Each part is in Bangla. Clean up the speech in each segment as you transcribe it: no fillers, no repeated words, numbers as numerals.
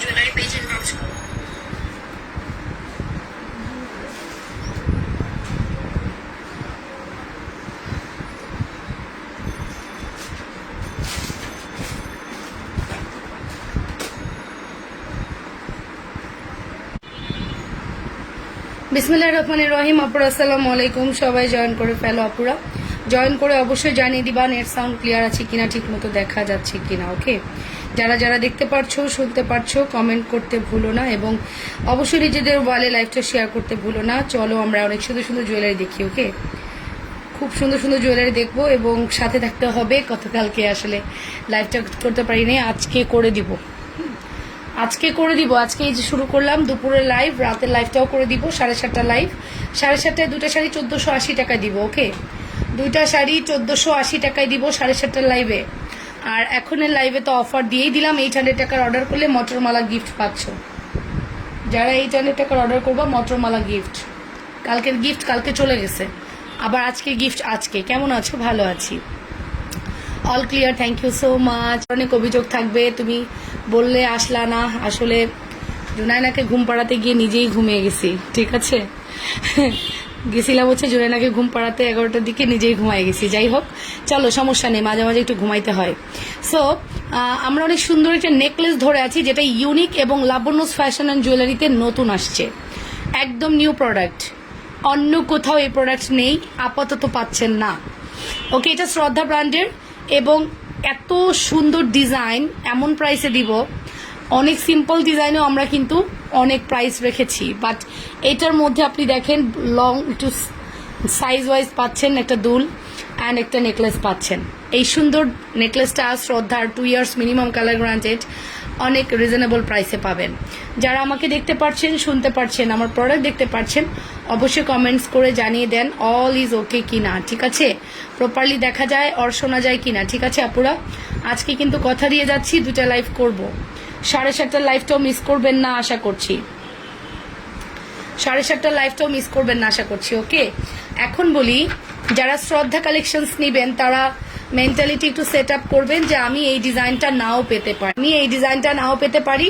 জুয়েলারি পেজ ইনবক্স করো। বিসমিল্লাহির রহমানির রহিম। আপুরা আসসালামু আলাইকুম। সবাই জয়েন করে ফেলো আপুরা, জয়েন করে অবশ্যই জানিয়ে দিবা নেট সাউন্ড ক্লিয়ার আছে কিনা, ঠিক মতো দেখা যাচ্ছে কিনা। ওকে, যারা যারা দেখতে পারছো শুনতে পারছো কমেন্ট করতে ভুলো না, এবং অবশ্যই নিজেদের ওয়ালে লাইভটা শেয়ার করতে ভুলো না। চলো আমরা অনেক সুন্দর সুন্দর জুয়েলারি দেখি। ওকে, খুব সুন্দর সুন্দর জুয়েলারি দেখবো এবং সাথে থাকতে হবে। গতকালকে আসলে লাইভটা করতে পারিনি, আজকে করে দিব। আজকে এই যে শুরু করলাম দুপুরের লাইভ, রাতের লাইভটাও করে দিব। 7:30 লাইভ, 7:30 দুইটা শাড়ি 1480 টাকায় দিব। ওকে, দুইটা শাড়ি 1480 টাকায় দিব 7:30 লাইভে। আর এখনের লাইভে তো অফার দিয়েই দিলাম, 800 টাকার অর্ডার করলে মটরমালা গিফট পাচ্ছ। যারা 800 টাকার অর্ডার করবা মটরমালা গিফট। কালকের গিফট কালকে চলে গেছে, আবার আজকে গিফট আজকে। কেমন আছো? ভালো আছি, all clear, thank you so much. অনেক অভিযোগ থাকবে, তুমি বললে আসলা না। আসলে জুনাইনাকে ঘুম পাড়াতে গিয়ে নিজেই ঘুমিয়ে গেছি, ঠিক আছে। গেছিলাম হচ্ছে জুনাইনাকে ঘুম পাড়াতে, 11টার দিকে নিজেই ঘুমাই গেছি। যাই হোক, চলো সমস্যা নেই, মাঝে মাঝে একটু ঘুমাইতে হয়। সো আমরা অনেক সুন্দর একটা নেকলেস ধরে আছি, যেটা ইউনিক এবং লাবণ্যস ফ্যাশন অ্যান্ড জুয়েলারিতে নতুন আসছে, একদম নিউ প্রোডাক্ট। অন্য কোথাও এই প্রোডাক্ট নেই, আপাতত পাচ্ছেন না। ওকে, এটা শ্রদ্ধা ব্র্যান্ডের এবং এত সুন্দর ডিজাইন, এমন প্রাইসে দিব। অনেক সিম্পল ডিজাইনেও আমরা কিন্তু অনেক প্রাইস রেখেছি, বাট এটার মধ্যে আপনি দেখেন লং একটু সাইজ ওয়াইজ পাচ্ছেন, একটা দুল অ্যান্ড একটা নেকলেস পাচ্ছেন। এই সুন্দর নেকলেসটা শ্রদ্ধার 2 ইয়ার্স মিনিমাম কালার গ্রান্টেড, অনেক রিজনেবল প্রাইসে পাবেন। যারা আমাকে দেখতে পাচ্ছেন, শুনতে পাচ্ছেন, আমার প্রোডাক্ট দেখতে পাচ্ছেন, অবশ্যই কমেন্টস করে জানিয়ে দেন অল ইজ ওকে কিনা, ঠিক আছে, প্রপারলি দেখা যায় আর শোনা যায় কিনা, ঠিক আছে আপুরা। আজকে কিন্তু কথা দিয়ে যাচ্ছি, 2টা লাইভ করব। 7:30 লাইভটাও মিস করবেন না আশা করছি, 7:30 লাইভটাও মিস করবেন না আশা করছি। ওকে, এখন বলি, যারা শ্রদ্ধা কালেকশনস নেবেন তারা মেন্টালিটি একটু সেট আপ করবেন যে আমি এই ডিজাইনটা নাও পেতে পারি,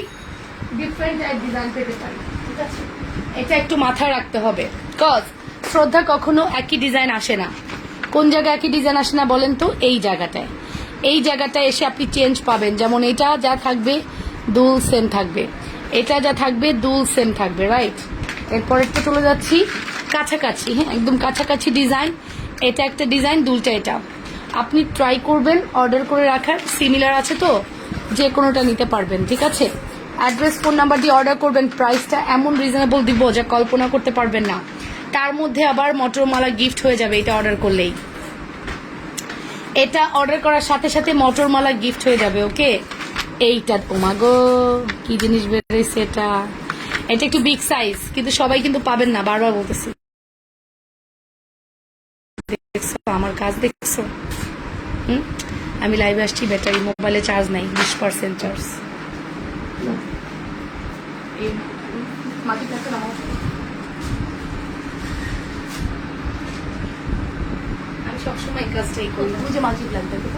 ডিফারেন্ট টাইপ ডিজাইন পেতে পারি, ঠিক আছে। এটা একটু মাথায় রাখতে হবে, কজ শ্রদ্ধা কখনো একই ডিজাইন আসে না। কোন জায়গায় একই ডিজাইন আসে না বলেন তো? এই জায়গাটায় এসে আপনি চেঞ্জ পাবেন। যেমন এটা যা থাকবে দুল সেম থাকবে, এটা যা থাকবে দুল সেম থাকবে, রাইট। এরপরেরটা চলে যাচ্ছি কাছাকাছি, হ্যাঁ একদম কাছাকাছি ডিজাইন। এটা একটা ডিজাইন, দুলটা এটা। আপনি ট্রাই করবেন অর্ডার করে রাখার, সিমিলার আছে তো যে কোনোটা নিতে পারবেন, ঠিক আছে। অ্যাড্রেস ফোন নাম্বার দিয়ে অর্ডার করবেন, প্রাইসটা এমন রিজনেবল দিব যা কল্পনা করতে পারবেন না। তার মধ্যে আবার মটরমালা গিফট হয়ে যাবে এটা অর্ডার করলেই, এটা অর্ডার করার সাথে সাথে মটরমালা গিফট হয়ে যাবে। ওকে, এইটা ওমাগো কি জিনিস বেরোইছে, এটা একটু বিগ সাইজ, কিন্তু সবাই কিন্তু পাবেন না, বারবার বলতেছি। দেখছো আমার কাজ, দেখছো? আমি লাইভে আসছি, ব্যাটারি মোবাইলে চার্জ নাই, 20% চার্জ। আমি সবসময় এই কাজটাই করি, বুঝে মাল্টি প্ল্যান দেবো।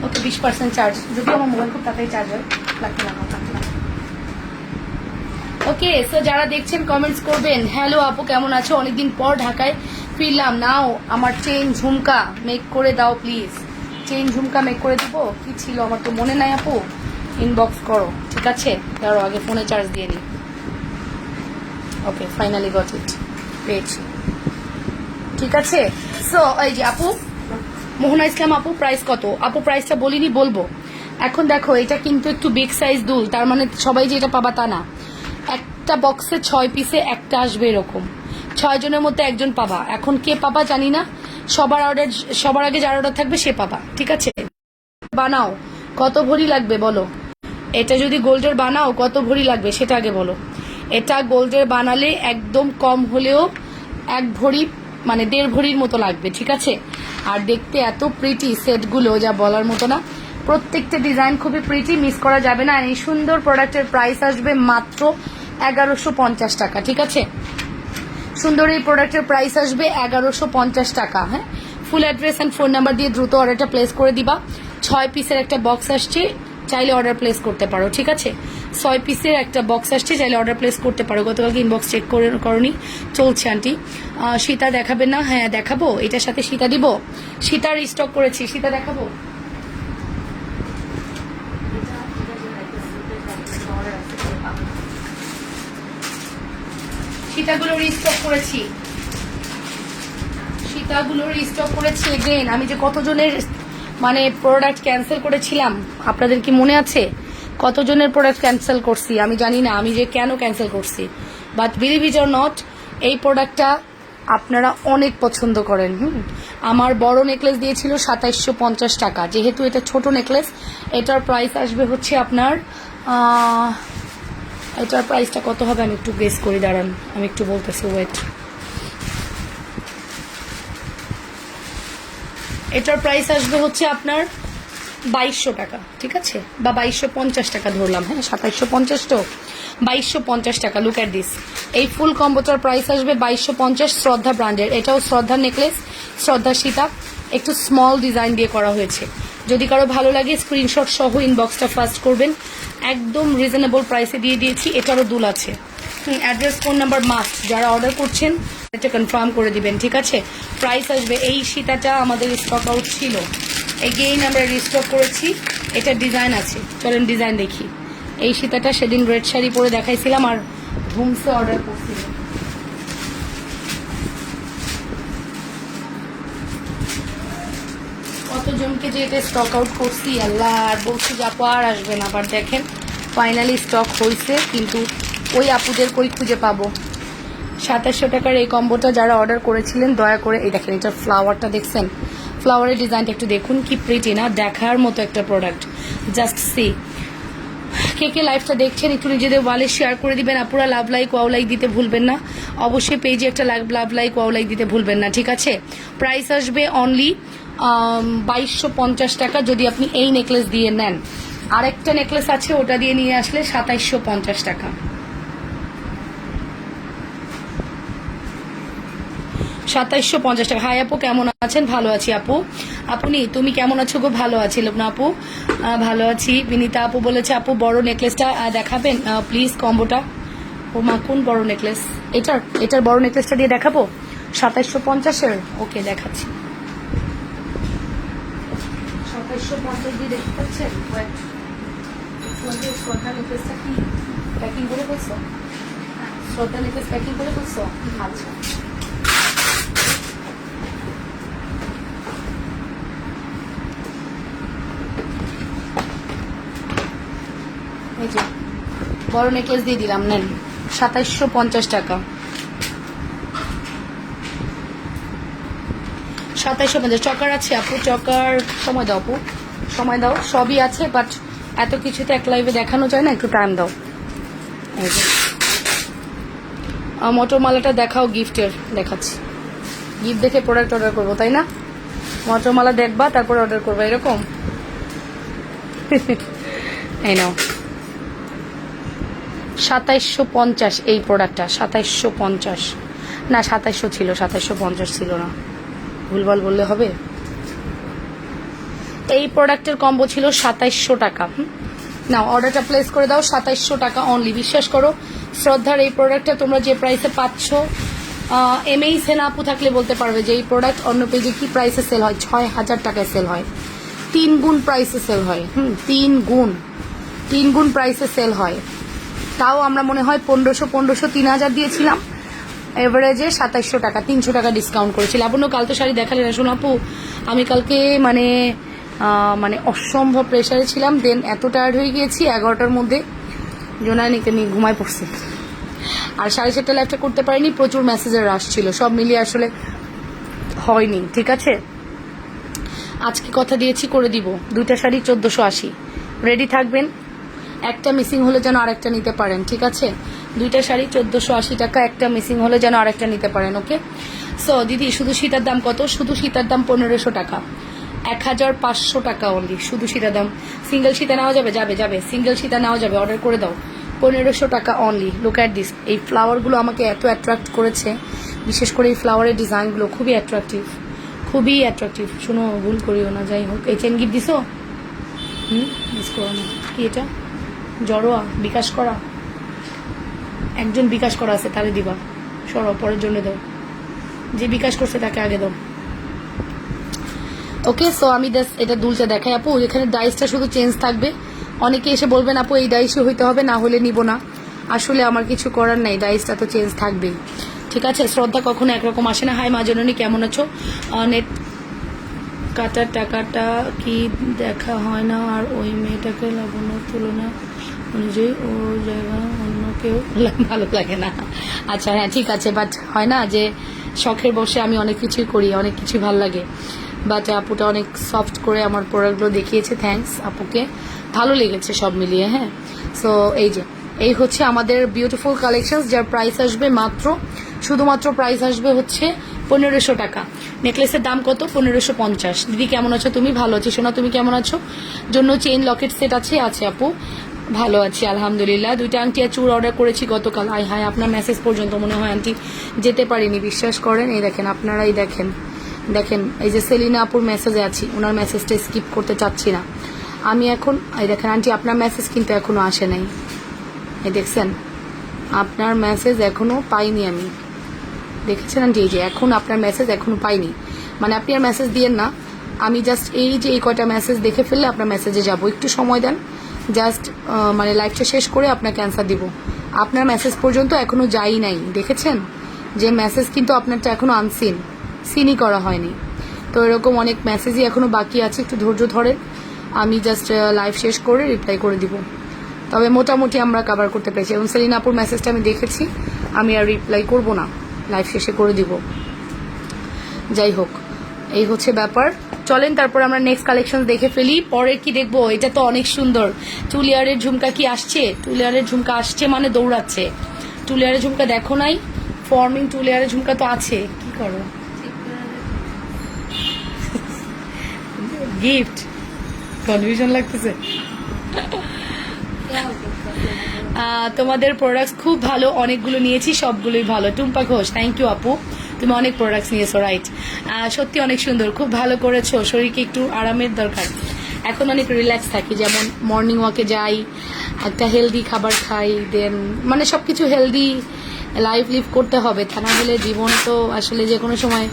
ওকে, 20% চার্জ, যদিও আমার মোবাইল খুব তাড়াতাড়ি চার্জ হয়, লাগতে লাগাও। ওকে, সো যারা দেখছেন কমেন্টস করবেন। হ্যালো আপু, কেমন আছো? অনেকদিন পর ঢাকায় ফিরলাম, নাও আমার চেইন ঝুমকা মেক করে দাও প্লিজ। চেইন ঝুমকা মেক করে দিব, কি ছিল আমার তো মনে নাই আপু, ইনবক্স করো, ঠিক আছে। ধরো আগে ফোনে চার্জ দিয়ে নিই। ওকে, ফাইনালি গট ইট, পেয়েছি, ঠিক আছে। সো এই যে আপু মোহনা ইসলাম আপু, প্রাইস কত? আপু প্রাইসটা বলিনি, বলবো এখন। দেখো এটা কিন্তু একটু বিগ সাইজ দুল, তার মানে সবাই যে এটা পাবা তা না। একটা বক্সে 6 পিসে একটা আসবে, এরকম 6 জনের মধ্যে একজন পাবা। এখন কে পাবা জানি না, সবার আগে যার অর্ডার থাকবে সে পাবা, ঠিক আছে। বানাও কত ভরি লাগবে বলো, এটা যদি গোল্ডের বানাও কত ভরি লাগবে সেটা আগে বলো। এটা গোল্ডের বানালে একদম কম হলেও 1 ভরি, মানে 1.5 ভরির মতো লাগবে, ঠিক আছে। আর দেখতে এত প্রিটি সেটগুলো যা বলার মতো না, প্রত্যেকটা ডিজাইন খুবই প্রিটি, মিস করা যাবে না। এই সুন্দর প্রোডাক্টের প্রাইস আসবে মাত্র 1150 টাকা, ঠিক আছে। সুন্দর এই প্রোডাক্টের প্রাইস আসবে 1150 টাকা। হ্যাঁ, full address and phone number দিয়ে দ্রুত অর্ডারটা প্লেস করে দিবা। 6 পিসের একটা বক্স আসছে, চাইলে অর্ডার প্লেস করতে পারো, ঠিক আছে? 6 পিসের একটা বক্স আসছে, চাইলে অর্ডার প্লেস করতে পারো। গতকালকে ইনবক্স চেক করনি, চলছে আন্টি। সীতা দেখাবেন না? হ্যাঁ দেখাবো, এটার সাথে সীতা দিব। সীতার স্টক করেছি, সীতা দেখাবো। সীতাগুলোর স্টক করেছি, সীতাগুলোর স্টক করেছি। এগেন আমি যে কতজনের মানে প্রোডাক্ট ক্যান্সেল করেছিলাম আপনাদের কি মনে আছে? কতজনের প্রোডাক্ট ক্যান্সেল করছি আমি জানি না, আমি যে কেন ক্যান্সেল করছি, but believe it or not, এই প্রোডাক্টটা আপনারা অনেক পছন্দ করেন। আমার বড় নেকলেস দিয়েছিল 2750 টাকা, যেহেতু এটা ছোট নেকলেস, এটার প্রাইস আসবে হচ্ছে আপনার এটার প্রাইসটা কত হবে আমি একটু গেস করি, দাঁড়ান আমি একটু বলতেছি, ওয়েট। এটার প্রাইস আসবে হচ্ছে আপনার 2200 টাকা, ঠিক আছে, বা 2250 টাকা ধরলাম। হ্যাঁ 2750 তো 2250 টাকা। লুক অ্যাট দিস, এই ফুল কম্বোটার প্রাইস আসবে 2250, শ্রদ্ধা ব্র্যান্ডের। এটাও শ্রদ্ধা নেকলেস, শ্রদ্ধা সীতা, একটু স্মল ডিজাইন দিয়ে করা হয়েছে। যদি কারো ভালো লাগে স্ক্রিনশট সহ ইনবক্সটা ফার্স্ট করবেন, একদম রিজনেবল প্রাইসে দিয়ে দিয়েছি। এটারও দুল আছে। অ্যাড্রেস, ফোন নাম্বার মাস্ট, যারা অর্ডার করছেন এটা কনফার্ম করে দিবেন, ঠিক আছে? প্রাইস আসবে, এই সীতাটা আমাদের স্টক আউট ছিল, এগেইন আমরা রিস্টক করেছি। এটা ডিজাইন আছে, চলেন ডিজাইন দেখি। এই সীতাটা সেদিন রেড শাড়ি পরে দেখাইছিলাম আর ধুমসে অর্ডার করছিলাম। কতজনকে যে এটা স্টক আউট করছি আল্লাহ, আর বলছি যে আপু আর আসবে না, আবার দেখেন ফাইনালি স্টক হয়েছে, কিন্তু ওই আপুদের কই খুঁজে পাবো। 2700 টাকার এই কম্বোটা যারা অর্ডার করেছিলেন দয়া করে, এই দেখেন এটার ফ্লাওয়ারটা দেখছেন, ফ্লাওয়ারের ডিজাইনটা একটু দেখুন, কি প্রিটি না, দেখার মতো একটা প্রোডাক্ট, জাস্ট সি। কে কে লাইভটা দেখছেন একটু নিজেদের ওয়ালে শেয়ার করে দিবেন। আপুরা লাভ লাইক ওয়াও লাইক দিতে ভুলবেন না, অবশ্যই পেজে একটা লাভ লাইক ওয়াও লাইক দিতে ভুলবেন না, ঠিক আছে? প্রাইস আসবে অনলি 2250 টাকা যদি আপনি এই নেকলেস দিয়ে নেন। আরেকটা নেকলেস আছে, ওটা দিয়ে নিয়ে আসলে 2750 টাকা। 2750 টাকা। হাই আপু, কেমন আছেন? ভালো আছি আপু। আপনি তুমি কেমন আছো গো? ভালো আছি লোকনা আপু, ভালো আছি। বিনীতা আপু বলেছে আপু বড় নেকলেসটা দেখাবেন প্লিজ, কম্বোটা। ও মা, কোন বড় নেকলেস? এটার বড় নেকলেসটা দিয়ে দেখাবো 2750-এর। ওকে দেখাচ্ছি। 2750 দিয়ে দেখতে পাচ্ছেন? শ্রদ্ধা নেকলেসটা কি প্যাকিং করে ফেলছো? শ্রদ্ধা নেকলেস প্যাকিং করে ফেলছো? আচ্ছা, এই যে বড় নেকলেস দিয়ে দিলাম, নেন 2750 টাকা। 2750। চকার আছে আপু? চকার সময় দাও আপু, সময় দাও, সবই আছে, বাট এত কিছুতে এক লাইভে দেখানো যায় না, একটু টাইম দাও। এই যে মটরমালাটা দেখাও, গিফটের দেখাচ্ছি। গিফট দেখে প্রোডাক্ট অর্ডার করবো তাই না? মটরমালা দেখবা তারপর অর্ডার করবা, এরকম? এই নাও 2750 এই প্রোডাক্টটা, 2750 না 2700 ছিল, 2750 ছিল না, ভুলভাল বললে হবে। এই প্রোডাক্টের কম্বো ছিল 2700 টাকা। নাও অর্ডারটা প্লেস করে দাও, 2700 টাকা অনলি। বিশ্বাস করো শ্রদ্ধার এই প্রোডাক্টটা তোমরা যে প্রাইসে পাচ্ছ, এমএই সেনা আপু থাকলে বলতে পারবে যে এই প্রোডাক্ট অন্য পেজে কি প্রাইসে সেল হয়, 6000 টাকায় সেল হয়, 3 গুণ প্রাইসে সেল হয়। 3 গুণ প্রাইসে সেল হয়। তাও আমরা মনে হয় 1500 3000 দিয়েছিলাম, এভারেজে 2700 টাকা, 300 টাকা ডিসকাউন্ট করেছিল। আপনি কাল তো শাড়ি দেখালেন না শোনো আপু, আমি কালকে মানে অসম্ভব প্রেশারে ছিলাম, দেন এত টায়ার্ড হয়ে গিয়েছি 11টার মধ্যে জোনানিকে নিয়ে ঘুমায় পড়ছি, আর 7:30 লাইভটা করতে পারিনি, প্রচুর মেসেজের রাশ ছিল, সব মিলিয়ে আসলে হয়নি, ঠিক আছে? আজকে কথা দিয়েছি করে দিব। 2টা শাড়ি 1480, রেডি থাকবেন। একটা মিসিং হলে যেন আরেকটা নিতে পারেন, ঠিক আছে? 2টা শাড়ি 1480 টাকা, একটা মিসিং হলে যেন আরেকটা নিতে পারেন, ওকে? সো দিদি শুধু সীতার দাম কত? শুধু সীতার দাম 1500 টাকা, 1500 টাকা অনলি, শুধু সীতার দাম। সিঙ্গেল সীতা নেওয়া যাবে? যাবে, সিঙ্গেল সীতা নেওয়া যাবে, অর্ডার করে দাও, 1500 টাকা অনলি। লুক অ্যাট দিস, এই ফ্লাওয়ারগুলো আমাকে এত অ্যাট্রাক্ট করেছে, বিশেষ করে এই ফ্লাওয়ারের ডিজাইনগুলো খুবই অ্যাট্রাকটিভ, খুবই অ্যাট্রাকটিভ। শুনো ভুল করিও না, যাই হোক। এই চেন গিফট দিছো? মিস করো না। কি এটা জড়োয়া বিকাশ করা, একজন বিকাশ করা আছে তারে দিবা, সরো পরের জন্য দাও, যে বিকাশ করছে তাকে আগে দাও। ওকে, সো আমি এটা দুলতে দেখাই আপু। এখানে ডাইসটা শুধু চেঞ্জ থাকবে। অনেকে এসে বলবেন আপু এই ডাইসই হইতে হবে, না হলে নিব না। আসলে আমার কিছু করার নাই, ডাইসটা তো চেঞ্জ থাকবেই। ঠিক আছে, শ্রদ্ধা কখনো একরকম আসে না। হাই মা জননী, কেমন আছো? নেট কাটার টাকাটা কি দেখা হয় না? আর ওই মেয়েটাকে লাগানোর তুলনা অনুযায়ী ও জায়গা অন্য কেউ ভালো লাগে না। আচ্ছা হ্যাঁ ঠিক আছে, বাট হয় না যে শখের বসে আমি অনেক কিছুই করি, অনেক কিছুই ভালো লাগে। বাট আপুটা অনেক সফট করে আমার প্রোডাক্টগুলো দেখিয়েছে, থ্যাঙ্কস আপুকে, ভালো লেগেছে সব মিলিয়ে। হ্যাঁ, সো এই হচ্ছে আমাদের বিউটিফুল কালেকশন, যার প্রাইস আসবে মাত্র, শুধুমাত্র প্রাইস আসবে হচ্ছে 1500 টাকা। নেকলেসের দাম কত? 1550। দিদি কেমন আছো তুমি? ভালো আছি সোনা, তুমি কেমন আছো? জন্য চেইন লকেট সেট আছে আপু, ভালো আছি আলহামদুলিল্লাহ। 2টা আংটি আর চুর অর্ডার করেছি গতকাল। আয় হায়, আপনার মেসেজ পর্যন্ত মনে হয় আন্টি যেতে পারিনি, বিশ্বাস করেন। এই দেখেন, আপনারাই দেখেন, এই যে সেলিনা আপুর মেসেজে আছি, ওনার মেসেজটা স্কিপ করতে চাচ্ছি না আমি এখন। এই দেখেন আন্টি, আপনার মেসেজ কিন্তু এখনো আসে নাই। এই দেখছেন, আপনার মেসেজ এখনো পাইনি আমি, দেখেছেন আন্টি? এই যে এখন আপনার মেসেজ এখনো পাইনি, মানে আপনি আর মেসেজ দিয়েন না, আমি জাস্ট এই কয়টা মেসেজ দেখে ফেললে আপনার মেসেজে যাব। একটু সময় দেন, জাস্ট মানে লাইভটা শেষ করে আপনাকে অ্যান্সার দিব। আপনার মেসেজ পর্যন্ত এখনো যাই নাই, দেখেছেন যে মেসেজ কিন্তু আপনারটা এখনো সিনই করা হয়নি। তো এরকম অনেক মেসেজই এখনো বাকি আছে, একটু ধৈর্য ধরেন, আমি জাস্ট লাইভ শেষ করে রিপ্লাই করে দিব। তবে মোটামুটি আমরা কভার করতে পেরেছি, এবং সেলিনা আপুর মেসেজটা আমি দেখেছি, আমি আর রিপ্লাই করব না, লাইভ শেষে করে দিব। যাই হোক, এই হচ্ছে ব্যাপার। চলেন তারপর আমরা নেক্সট কালেকশন দেখে ফেলি। পরে কি দেখবো? এটা তো অনেক সুন্দর। টুলিয়ারের ঝুমকা কি আসছে? টুলিয়ারের ঝুমকা আসছে মানে দৌড়াচ্ছে। টুলিয়ারের ঝুমকা দেখো নাই? ফর্মিং টুলিয়ারের ঝুমকা তো আছে, কি করো? গিফট কনফিউশন লাগতেছে। তোমাদের প্রোডাক্টস খুব ভালো, অনেকগুলো নিয়েছি, সবগুলোই ভালো। টুম্পা ঘোষ, থ্যাংক ইউ আপু, তুমি অনেক প্রোডাক্টস নিয়েছো, রাইট? সত্যি অনেক সুন্দর, খুব ভালো করেছো। শরীরকে একটু আরামের দরকার, এখন অনেক রিল্যাক্স থাকি, যেমন মর্নিং ওয়াকে যাই, একটা হেলদি খাবার খাই, দেন মানে সবকিছু হেলদি লাইফ লিভ করতে হবে, তা না হলে জীবন তো আসলে যে কোনো সময়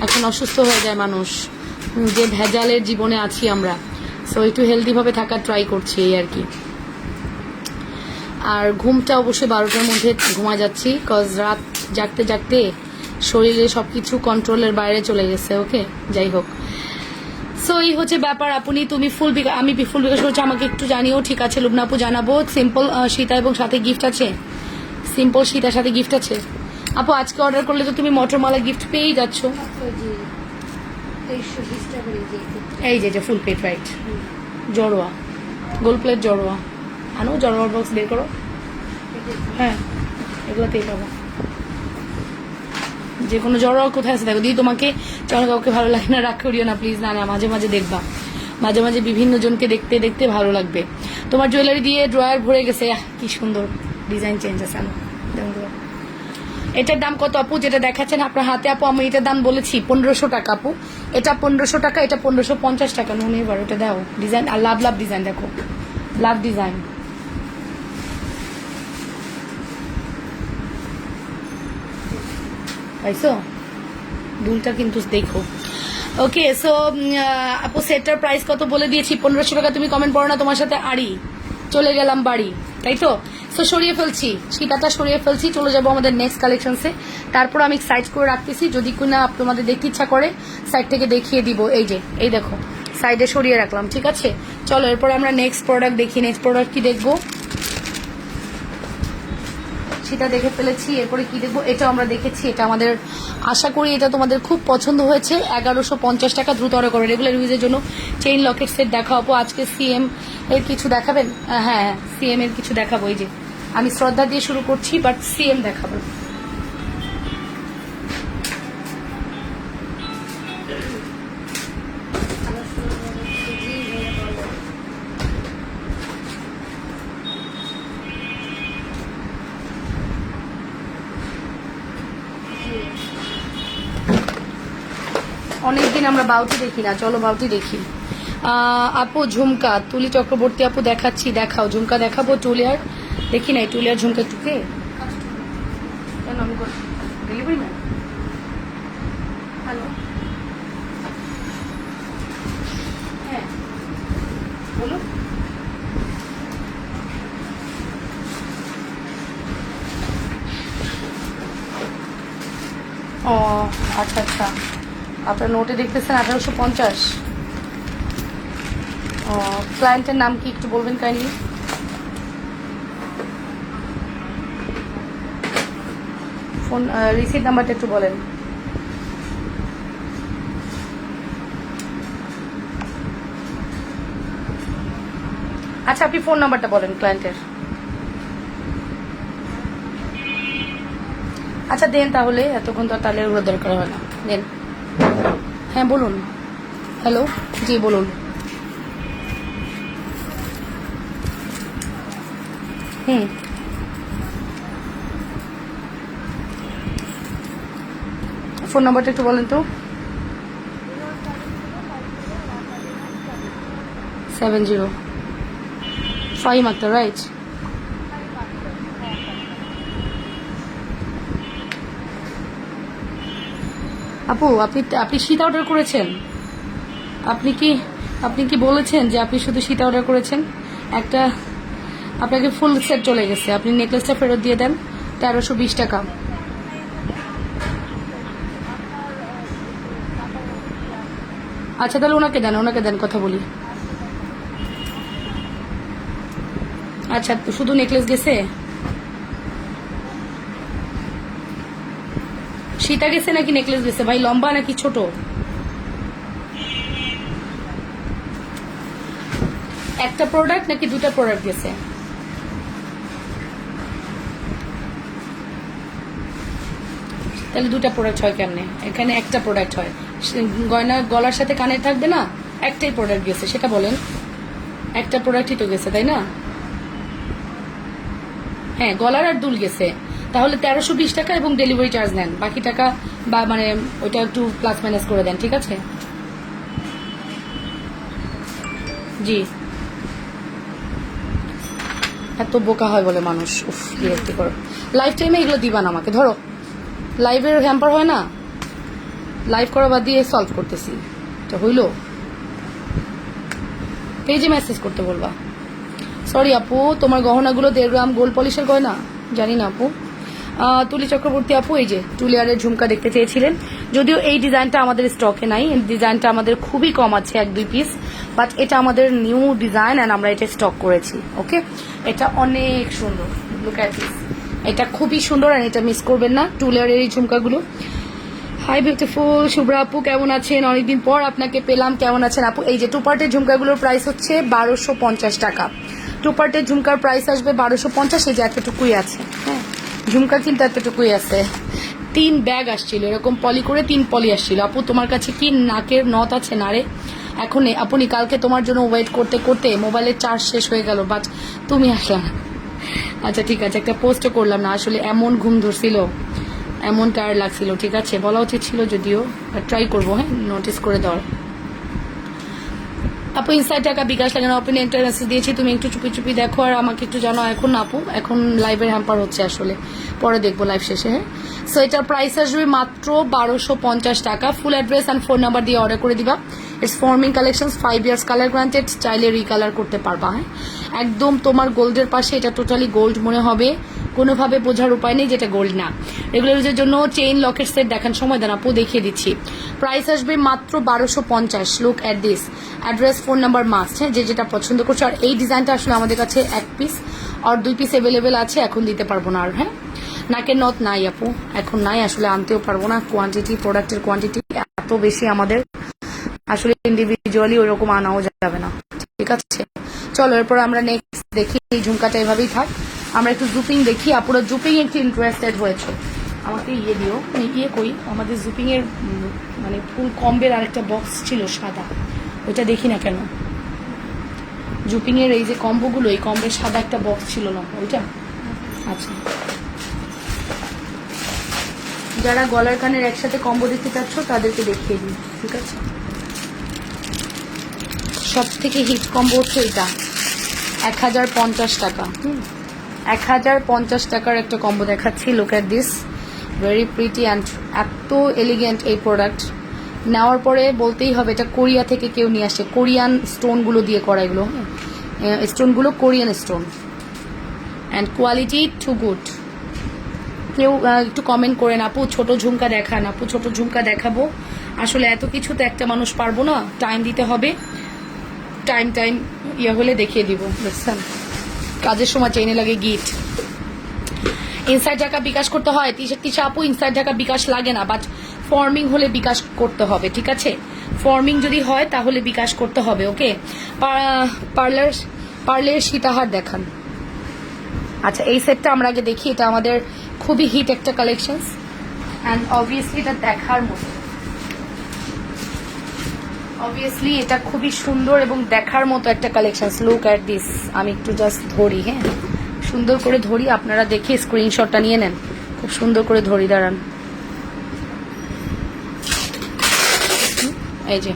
এখন অসুস্থ হয়ে যায় মানুষ, যে ভেজালের জীবনে আছি আমরা। সো একটু হেলদিভাবে থাকার ট্রাই করছি, এই আর কি। আর ঘুমটা অবশ্যই 12টার মধ্যে ঘুমা যাচ্ছি, কজ রাত জাগতে জাগতে শরীরে সবকিছু কন্ট্রোলের বাইরে চলে গেছে। ওকে, যাই হোক, সো এই হচ্ছে ব্যাপার। তুমি আমি ফুল বিকাশ করছি, আমাকে একটু জানিও, ঠিক আছে লুবনা আপু? জানাবো। সিম্পল সীতা এবং সাথে গিফট আছে, সিম্পল সীতার সাথে গিফট আছে আপু। আজকে অর্ডার করলে তো তুমি মটরমালা গিফট পেয়েই যাচ্ছ। এই যে ফুল প্লেট, রাইট? জড়োয়া, গোল প্লেট জড়োয়া আনো, জড়োয়ার বক্স বের করো। হ্যাঁ, এগুলোতেই পাবো। যে কোনো জড়োয়া কোথায় আছে দেখো। দিদি তোমাকে চলো, কাউকে ভালো লাগে না রাগ করিও না প্লিজ। না, মাঝে মাঝে দেখবা, মাঝে মাঝে বিভিন্ন জনকে দেখতে দেখতে ভালো লাগবে। তোমার জুয়েলারি দিয়ে ড্রয়ার ভরে গেছে, কি সুন্দর ডিজাইন চেঞ্জ আছে। আনো, এটার দাম কত আপু যেটা দেখাচ্ছেন আপনার হাতে? আপু আমি এটার দাম বলেছি 1500 টাকা আপু। এটা 1500 টাকা, এটা 1550 টাকা। নুন এবার ওটা দাও, ডিজাইন আর লাভ ডিজাইন, দেখো লাভ ডিজাইন। পাইছো? দুলটা কিন্তু দেখো। ওকে, সো আপু সেটটার প্রাইস কত বলে দিয়েছি, 1500 টাকা। তুমি কমেন্ট পড়ো না, তোমার সাথে আড়ি চলে গেলাম বাড়ি, তাই তো? সো সরিয়ে ফেলছি, সীতাটা সরিয়ে ফেলছি, চলে যাবো আমাদের নেক্সট কালেকশনসে। তারপর আমি সাইড করে রাখতেছি, যদি কিনা তোমাদের দেখতে ইচ্ছা করে সাইড থেকে দেখিয়ে দিব। এই দেখো সাইডে সরিয়ে রাখলাম, ঠিক আছে? চলো এরপর আমরা নেক্সট প্রোডাক্ট দেখি। নেক্সট প্রোডাক্ট কি দেখবো? সেটা দেখে ফেলেছি, এরপরে কি দেখবো? এটা আমরা দেখেছি, এটা আমাদের আশা করি এটা তোমাদের খুব পছন্দ হয়েছে। 1150 টাকা, দ্রুত অর্ডার করো। রেগুলার ইউজের জন্য চেইন লকেট সেট দেখাবো আজকে। সিএম এর কিছু দেখাবেন? হ্যাঁ, সিএম এর কিছু দেখাবো। এই যে আমি শ্রদ্ধা দিয়ে শুরু করছি, বাট সিএম দেখাবো। অনেকদিন আমরা বাউটি দেখি না, চলো বাউটি দেখি। আপু ঝুমকা তুলি চক্রবর্তী আপু দেখাচ্ছি, দেখাও ঝুমকা দেখাবো। টুলিয়ার দেখি নাই, টুলিয়ার ঝুমকা টুকে কেন আমি ডেলিভারি ম্যান। হ্যালো, হ্যাঁ বলুন। ও আচ্ছা আচ্ছা, আপনার নোটে দেখতেছেন 1850। ও, ক্লায়েন্টের নাম কি একটু বলবেন কাইন্ডলি? ফোন রিসিট নাম্বারটা একটু বলেন। আচ্ছা আপনি ফোন নাম্বারটা বলেন ক্লায়েন্টের। আচ্ছা দেন তাহলে, এতক্ষণ তো তাহলে ওগুলো দরকার হয় না, দেন। হ্যাঁ বলুন। হ্যালো, জি বলুন। হুম, ফোন নাম্বারটা একটু বলেন তো। 70 মাত্র, রাইট? আপু আপনি আপনি শীত অর্ডার করেছেন? আপনি কি আপনি কি বলেছেন যে আপনি শুধু শীত অর্ডার করেছেন? একটা আপনাকে ফুল সেট চলে গেছে, আপনি নেকলেসটা ফেরত দিয়ে দেন, 1320 টাকা। আচ্ছা তাহলে ওনাকে দেন, ওনাকে দেন, কথা বলি। আচ্ছা শুধু নেকলেস গেছে? সীতা গেছে নাকি নেকলেস গেছে ভাই? লম্বা নাকি ছোট? একটা প্রোডাক্ট নাকি দুটা প্রোডাক্ট গেছে? তাহলে দুটা প্রোডাক্ট হয় কেমনে? এখানে একটা প্রোডাক্ট হয়। গয়না গলার সাথে কানের থাকবে না, একটাই প্রোডাক্ট গেছে, সেটা বলেন। একটা প্রোডাক্টই তো গেছে, তাই না? হ্যাঁ, গলার আর দুল গেছে। তাহলে 1320 টাকা এবং ডেলিভারি চার্জ নেন, বাকি টাকা বা মানে ওইটা একটু প্লাস মাইনাস করে দেন, ঠিক আছে? জি। এত বোকা হয় বলে মানুষ, উফ বিরক্তি করো। লাইফ টাইমে এগুলো দিবা না আমাকে, ধরো লাইভের হ্যাম্পার হয় না, লাইভ করা বাদ দিয়ে সলভ করতেছি, তো হইলো পেজে মেসেজ করতে বলবা। সরি আপু, তোমার গহনাগুলো 1.5 গ্রাম গোল্ড পলিশের গয়না? জানি না আপু। তুলি চক্রবর্তী আপু, এই যে টুলিয়ারের ঝুমকা দেখতে চেয়েছিলেন, যদিও এই ডিজাইনটা আমাদের স্টকে নাই, এই ডিজাইনটা আমাদের খুবই কম আছে, 1-2 পিস, বাট এটা আমাদের নিউ ডিজাইন অ্যান্ড আমরা এটা স্টক করেছি। ওকে, এটা অনেক সুন্দর, লুক অ্যাট দিস, এটা খুবই সুন্দর আর এটা মিস করবেন না, টুলিয়ারের এই ঝুমকাগুলো। হাই বিউটিফুল শুভ্রা আপু, কেমন আছেন? অনেকদিন পর আপনাকে পেলাম, কেমন আছেন আপু? এই যে টু পার্টের ঝুমকাগুলোর প্রাইস হচ্ছে 1250 টাকা। টু পার্টের ঝুমকার প্রাইস আসবে 1250। এই যে এতটুকুই আছে, হ্যাঁ ঝুমকা কিন্তু এতটুকুই আছে। 3 ব্যাগ আসছিল, এরকম পলি করে 3 পলি আসছিল। আপু তোমার কাছে কি নাকের নথ আছে? না রে, এখন আপনি, কালকে তোমার জন্য ওয়েট করতে করতে মোবাইলের চার্জ শেষ হয়ে গেল, বাট তুমি আসলা না। আচ্ছা ঠিক আছে, একটা পোস্টও করলাম না, আসলে এমন ঘুম ধরছিল, এমন টায়ার লাগছিল, ঠিক আছে বলা উচিত ছিল, যদিও ট্রাই করবো হ্যাঁ নোটিস করে দেওয়ার। আপু ইনসাইড টাকা বিকাশ লাগানো, ওপেন এন্ট্রান্স দিয়েছি, তুমি একটু চুপি চুপি দেখো আর আমাকে একটু জানো। এখন না আপু, এখন লাইভের হ্যাম্পার হচ্ছে, আসলে পরে দেখবো লাইভ শেষে। হ্যাঁ, সো এটার প্রাইস আসবে মাত্র 1250 টাকা। Full address and phone number দিয়ে অর্ডার করে দিবা। It's forming collection, 5 years colour granted, চাইলে রিকালার করতে পারবা। হ্যাঁ, একদম তোমার গোল্ডের পাশে এটা টোটালি গোল্ড মনে হবে, কোনোভাবে বোঝার উপায় নেই যেটা গোল্ড না। রেগুলার ইউজের জন্য চেইন লকেট সেট দেখান, সময় দেন আপু, দেখিয়ে দিচ্ছি। প্রাইস আসবে মাত্র 1250। Look at this, address phone number must, হ্যাঁ যে যেটা পছন্দ করছো। আর এই ডিজাইনটা আসলে আমাদের কাছে 1 পিস আর 2 পিস অ্যাভেলেবেল আছে, এখন দিতে পারবো না আর। হ্যাঁ, নাকের নথ নাই আপু, এখন নাই, আসলে আনতেও পারবো না, কোয়ান্টিটি, প্রোডাক্টের কোয়ান্টিটি এত বেশি আমাদের, আসলে ইন্ডিভিজুয়ালি ওইরকম আনাও যাবে না। ঠিক আছে, চলো এরপর আমরা নেক্সট দেখি। এই ঝুমকাটা এভাবেই থাক, আমরা একটু জুপিং দেখি। আপুরা জুপিং একটু ইন্টারেস্টেড হয়েছে, আমাকে ইয়ে দিও, ইয়ে কই আমাদের জুপিং এর মানে ফুল কম্বের আরেকটা বক্স ছিল সাদা, ওইটা দেখি না কেন। জুপিং এর এই যে কম্বোগুলো, এই কম্বের সাদা একটা বক্স ছিল না, ওইটা। আচ্ছা, যারা গলার কানের একসাথে কম্বো দেখতে চাচ্ছ তাদেরকে দেখিয়ে দিই, ঠিক আছে। সব থেকে হিট কম্বো হচ্ছে এটা 1050 টাকা। 1050 টাকার একটা কম্বো দেখাচ্ছি। Look at this, very pretty and এত এলিগেন্ট এই প্রোডাক্ট। নেওয়ার পরে বলতেই হবে এটা কোরিয়া থেকে কেউ নিয়ে আসে, কোরিয়ান স্টোনগুলো দিয়ে করা এগুলো। স্টোনগুলো Korean stone and quality too good. কেউ একটু কমেন্ট করেন আপু ছোট ঝুমকা দেখান, আপু ছোট ঝুমকা দেখাবো। আসলে এত কিছু তো একটা মানুষ পারবো না, টাইম দিতে হবে। টাইম ইয়ে হলে দেখিয়ে দিব, বুঝছেন? কাজের সময় চেনে লাগে গিট। ইনসাইড টাকা বিকাশ করতে হয় তিশা আপু, ইনসাইড টাকা বিকাশ লাগে না, বাট ফর্মিং হলে বিকাশ করতে হবে, ঠিক আছে? ফর্মিং যদি হয় তাহলে বিকাশ করতে হবে। ওকে, পার্লের সীতাহার দেখান। আচ্ছা, এই সেটটা আমরা আগে দেখি। এটা আমাদের খুবই হিট একটা কালেকশন অ্যান্ড অবভিয়াসলি এটা দেখার মতো। অবভিয়াসলি এটা খুবই সুন্দর এবং দেখার মতো একটা কালেকশন। Look at this. আমি একটু জাস্ট ধরি, হ্যাঁ, সুন্দর করে ধরি, আপনারা দেখে স্ক্রিনশটটা নিয়ে নেন। খুব সুন্দর করে ধরি, দাঁড়ান। এই যে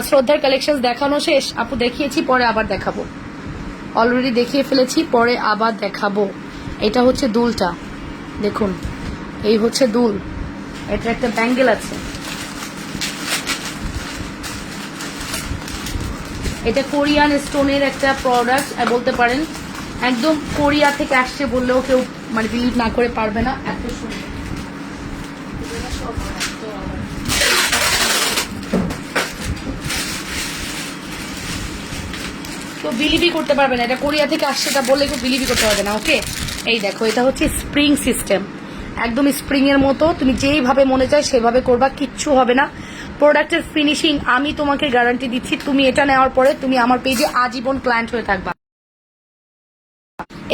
শ্রদ্ধার কালেকশন দেখানো শেষ আপু, দেখিয়েছি, পরে আবার দেখাবো। অলরেডি দেখিয়ে ফেলেছি, পরে আবার দেখাবো। এটা হচ্ছে দুলটা, দেখুন, এই হচ্ছে দুল। এটা একটা ব্যাঙ্গেল আছে। এটা কোরিয়ান স্টোনের একটা প্রোডাক্ট বলতে পারেন, একদম কোরিয়া থেকে আসছে বললেও কেউ মানে বিলিভ না করে পারবে না, এত সুন্দর। তো বিলিভই করতে পারবে না, এটা কোরিয়া থেকে আসছে এটা বললে কেউ বিলিভই করতে পারবে না। ওকে, এই দেখো, এটা হচ্ছে স্প্রিং সিস্টেম, একদম স্প্রিং এর মতো। তুমি যেইভাবে মনে চায় সেভাবে করবা, কিচ্ছু হবে না। প্রোডাক্টের ফিনিশিং আমি তোমাকে গ্যারান্টি দিচ্ছি, তুমি এটা নেওয়ার পরে তুমি আমার পেজে আজীবন ক্লায়েন্ট হয়ে থাকবা।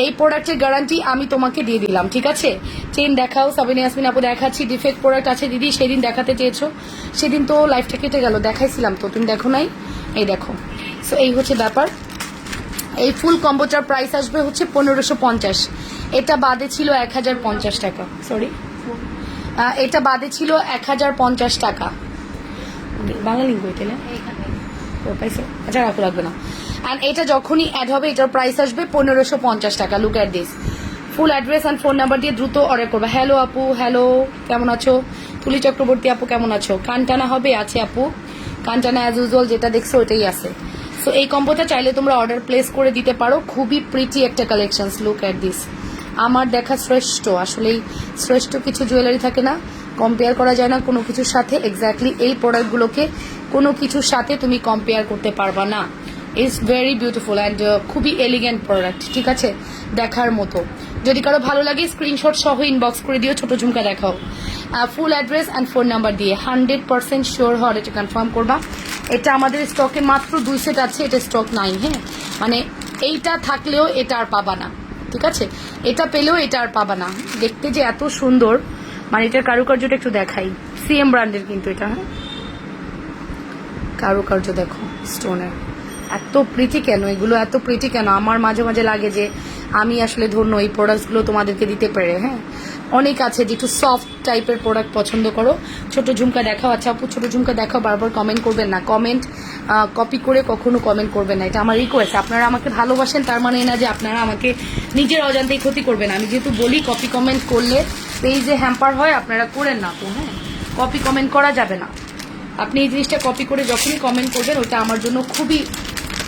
এই প্রোডাক্টের গ্যারান্টি আমি তোমাকে দিয়ে দিলাম, ঠিক আছে? চেইন দেখাও, সাবিনা ইয়াসমিন আপু দেখাচ্ছি। ডিফেক্ট প্রোডাক্ট আছে দিদি, সেদিন দেখাতে চেয়েছো, সেদিন তো লাইফটা কেটে গেল, দেখাইছিলাম তো, তুমি দেখো নাই। এই দেখো, সো এই হচ্ছে ব্যাপার। এই ফুল কম্বোটার প্রাইস আসবে হচ্ছে 1550। এটা বাদে ছিল 1050 টাকা, সরি, এটা বাদে ছিল 1050 টাকা। বাংলা লিঙ্ক বইতে পাইছে, আচ্ছা রাখো, রাখবে না। অ্যান্ড এটা যখনই অ্যাড হবে এটার প্রাইস আসবে 1550 টাকা। Look at this. Full address and phone number দিয়ে দ্রুত অর্ডার করবে। হ্যালো আপু, হ্যালো, কেমন আছো? তুলি চক্রবর্তী আপু কেমন আছো? কানটানা হবে, আছে আপু, কানটানা অ্যাজ ইউজুয়াল যেটা দেখছো ওইটাই আছে। সো এই কম্বোটা চাইলে তোমরা অর্ডার প্লেস করে দিতে পারো। খুবই প্রিটি একটা কালেকশন। Look at this. আমার দেখা শ্রেষ্ঠ, আসলেই শ্রেষ্ঠ কিছু জুয়েলারি থাকে না, কম্পেয়ার করা যায় না কোনো কিছুর সাথে। এক্স্যাক্টলি এই প্রোডাক্টগুলোকে কোনো কিছুর সাথে তুমি কম্পেয়ার করতে পারবা না। ইটস ভেরি বিউটিফুল অ্যান্ড খুবই এলিগেন্ট প্রোডাক্ট, ঠিক আছে, দেখার মতো। যদি কারো ভালো লাগে স্ক্রিনশট সহ ইনবক্স করে দিও, ছোট ঝুমকা দেখাও। Full address and phone number দিয়ে 100% শিওর হওয়ার এটা কনফার্ম করবা। এটা আমাদের স্টকে মাত্র 2 সেট আছে, এটা স্টক নাই, হ্যাঁ, মানে এইটা থাকলেও এটা আর পাবা না, ঠিক আছে? এটা পেলেও এটা আর পাবা না। দেখতে যে এত সুন্দর, মানে এটার কারুকার্যটা একটু দেখাই। সিএম ব্র্যান্ডের কিন্তু এটা, হ্যাঁ, কারুকার্য দেখো স্টোনের। এত প্রিটি কেন এগুলো, এত প্রিটি কেন? আমার মাঝে মাঝে লাগে যে আমি আসলে ধন্য এই প্রোডাক্টসগুলো তোমাদেরকে দিতে পেরে। হ্যাঁ, অনেক আছে যে একটু সফট টাইপের প্রোডাক্ট পছন্দ করো। ছোট ঝুমকা দেখাও। আচ্ছা আপু, ছোট ঝুমকা দেখাও, বারবার কমেন্ট করবেন না। কমেন্ট কপি করে কখনো কমেন্ট করবেন না, এটা আমার রিকোয়েস্ট। আপনারা আমাকে ভালোবাসেন তার মানে না যে আপনারা আমাকে নিজের অজান্তেই ক্ষতি করবেন। আমি যেহেতু বলি কপি কমেন্ট করলে পেজে হ্যাম্পার হয়, আপনারা করেন না তো। হ্যাঁ, কপি কমেন্ট করা যাবে না। আপনি এই জিনিসটা কপি করে যখনই কমেন্ট করবেন ওটা আমার জন্য খুবই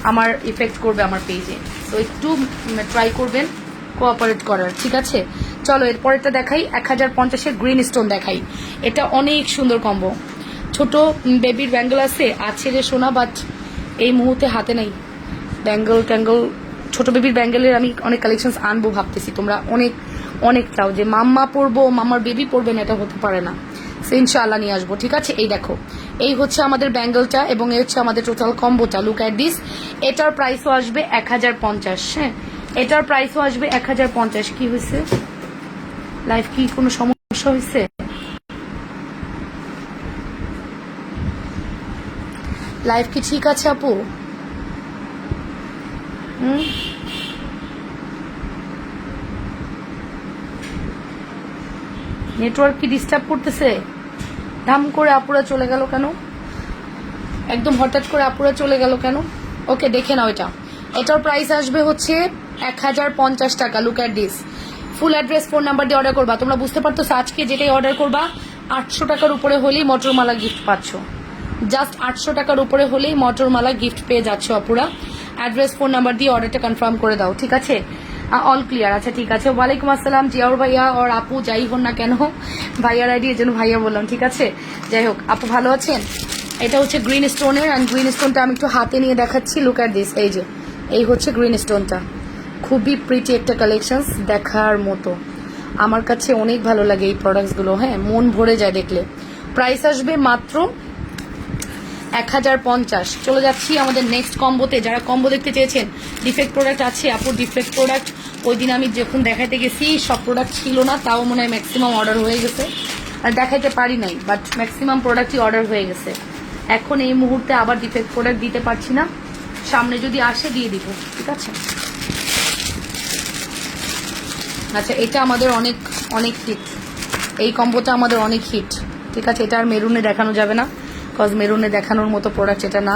আমার ইফেক্ট করবে আমার পেজে। তো একটু ট্রাই করবেন কোঅপারেট করার, ঠিক আছে? চলো এরপরেরটা দেখাই। 1050-এর গ্রিন স্টোন দেখাই। এটা অনেক সুন্দর কম্বো। ছোট বেবির ব্যাঙ্গল আছে রে সোনা, বাট এই মুহূর্তে হাতে নাই ব্যাঙ্গল ট্যাঙ্গল। ছোট বেবির ব্যাঙ্গেলের আমি অনেক কালেকশন আনবো ভাবতেছি। তোমরা অনেক অনেক চাও যে মাম্মা পরবো, মাম্মার বেবি পরবেন, এটা হতে পারে না। সে ইনশাআল্লাহ নিয়ে আসবো, ঠিক আছে? এই দেখো, এই হচ্ছে আমাদের ব্যাঙ্গলটা এবং এই হচ্ছে আমাদের টোটাল কম্বোটা। Look at this. এটার প্রাইসও আসবে 1050। হ্যাঁ, এটার প্রাইসও আসবে 1050। কি হয়েছে লাইফ, কি কোনো সমস্যা হয়েছে? লাইফ কি ঠিক আছে আপু? নেটওয়ার্ক কি ডিস্টার্ব করতেছে? ধাম করে আপুরা চলে গেল কেন? একদম হঠাৎ করে আপুরা চলে গেল কেন? ওকে, দেখে নাও এটা। এটার প্রাইস আসবে হচ্ছে 1050 টাকা। Look at this. Full address, phone number দিয়ে অর্ডার করবা। তোমরা বুঝতে পারতো আজকে যেটাই অর্ডার করবা 800 টাকার উপরে হলেই মটরমালা গিফট পাচ্ছ। জাস্ট 800 টাকার উপরে হলেই মটরমালা গিফট পেয়ে যাচ্ছ আপুরা। অ্যাড্রেস, ফোন নাম্বার দিয়ে অর্ডারটা কনফার্ম করে দাও, ঠিক আছে? All clear. আচ্ছা ঠিক আছে। ওয়ালাইকুম আসসালাম জিয়াউর ভাইয়া ওর আপু, যাই হন না কেন, ভাইয়ার আইডি এর জন্য ভাইয়া বললাম, ঠিক আছে? যাই হোক, আপু ভালো আছেন? এটা হচ্ছে গ্রিন স্টোনের, অ্যান্ড গ্রিন স্টোনটা আমি একটু হাতে নিয়ে দেখাচ্ছি। Look at this. এই যে এই হচ্ছে গ্রিন স্টোনটা, খুবই প্রিটি একটা কালেকশন, দেখার মতো। আমার কাছে অনেক ভালো লাগে এই প্রোডাক্টসগুলো, হ্যাঁ, মন ভরে যায় দেখলে। প্রাইস আসবে মাত্র 1050। চলে যাচ্ছি আমাদের নেক্সট কম্বোতে। যারা কম্বো দেখতে চেয়েছেন, ডিফেক্ট প্রোডাক্ট আছে আপুর। ডিফেক্ট প্রোডাক্ট ওই দিন আমি যখন দেখাইতে গেছি সব প্রোডাক্ট ছিল না, তাও মনে হয় ম্যাক্সিমাম অর্ডার হয়ে গেছে। আর দেখাইতে পারি নাই, বাট ম্যাক্সিমাম প্রোডাক্টই অর্ডার হয়ে গেছে। এখন এই মুহূর্তে আবার ডিফেক্ট প্রোডাক্ট দিতে পারছি না, সামনে যদি আসে দিয়ে দিব, ঠিক আছে? আচ্ছা, এটা আমাদের অনেক অনেক হিট, এই কম্বোটা আমাদের অনেক হিট, ঠিক আছে? এটা আর মেরুনে দেখানো যাবে না, কজ মেরুনে দেখানোর মতো প্রোডাক্ট এটা না।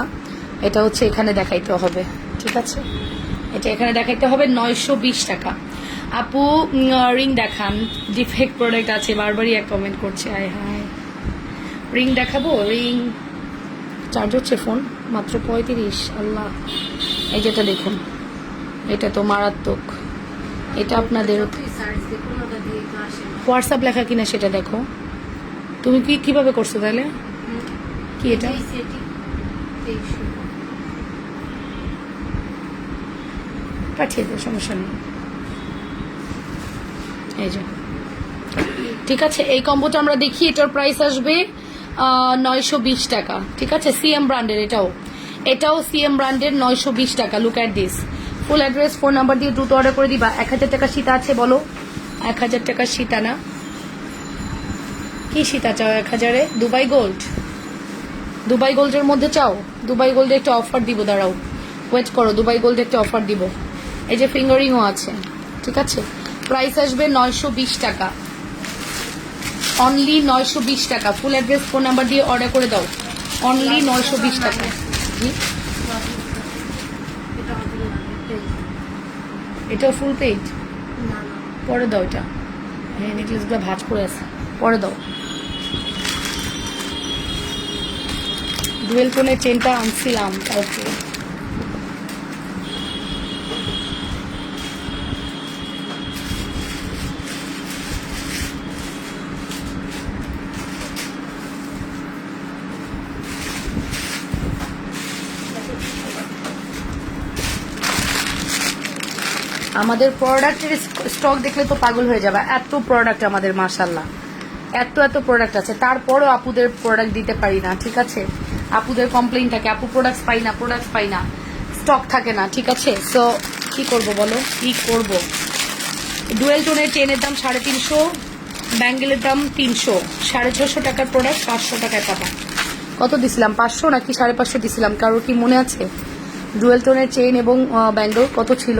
এটা হচ্ছে এখানে দেখাইতে হবে, ঠিক আছে? এটা এখানে দেখাইতে হবে 920 টাকা। আপু রিং দেখান, ডিফেক্ট প্রোডাক্ট আছে, বারবারই এক কমেন্ট করছে। আয় হায়, রিং দেখাবো? রিং চার্জ হচ্ছে ফোন মাত্র 35। আল্লাহ, এই যেটা দেখুন, এটা তো মারাত্মক। এটা আপনাদের হোয়াটসঅ্যাপ লেখা কিনা সেটা দেখো। তুমি কিভাবে করছো তাহলে? কি এটা? পাঠিয়ে দেবো, সমস্যা নেই। এই যে, ঠিক আছে। এই কম্বোটা আমরা দেখি। এটার প্রাইস আসবে 920 টাকা, ঠিক আছে? সিএম ব্র্যান্ডের, এটাও সিএম ব্র্যান্ডের, 920 টাকা। Look at this. Full address, phone number দিয়ে দ্রুত অর্ডার করে দিবা। 1000 টাকা সীতা আছে, বলো 1000 টাকা সীতা না? কি সীতা চাও 1000-এ? দুবাই গোল্ড, দুবাই গোল্ডের মধ্যে চাও? দুবাই গোল্ডে একটা অফার দিব, দাঁড়াও, ওয়েট করো। দুবাই গোল্ডে একটা অফার দিব। এই যে ফিঙ্গারিংও আছে, ঠিক আছে? প্রাইস আসবে 920 টাকা, অনলি 920 টাকা। ফুল অ্যাড্রেস, ফোন নাম্বার দিয়ে অর্ডার করে দাও, অনলি 920 টাকা। জি, এটাও ফুল পেইড? পরে দাও এটা। হ্যাঁ, নেকলেসগুলো ভাঁজ করে আছে, পরে দাও। ডুয়েল টোনের চেনটা আনছিলাম কাউকে। আমাদের প্রোডাক্টের স্টক দেখলে তো পাগল হয়ে যাবে, এত প্রোডাক্ট আমাদের, মাশাল্লাহ, এত এত প্রোডাক্ট আছে। তারপরও আপুদের প্রোডাক্ট দিতে পারি না, ঠিক আছে? আপুদের কমপ্লেইন থাকে, আপু প্রোডাক্টস পাই না, স্টক থাকে না, ঠিক আছে? সো কি করব বলো, কি করব? ডুয়েল টোনের চেনের দাম 350, ব্যাঙ্গেলের দাম 300, 650 টাকার প্রোডাক্ট 500 টাকায় পাবা। কত দিছিলাম? 500 নাকি 550 দিছিলাম? কারোর কি মনে আছে? ডুয়েল টোনের চেন এবং ব্যাঙ্গেল কত ছিল?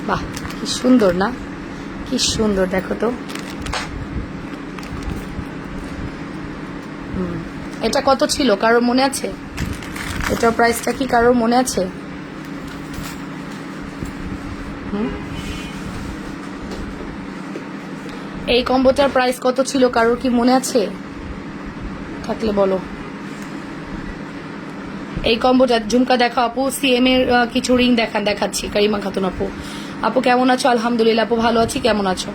বাহ, কি সুন্দর না? কি সুন্দর, দেখো তো। এটা কত ছিল কারোর মনে আছে? এটার প্রাইসটা কি কারোর মনে আছে? এই কম্বোটার প্রাইস কত ছিল কারোর কি মনে আছে? থাকলে বলো। এই কম্বোটা ঝুমকা দেখা আপু, সিএম এর কিছু রিং দেখাচ্ছি। কারিমা খাতুন আপু, আপু কেমন আছো? আলহামদুলিল্লাহ আপু ভালো আছি, কেমন আছো?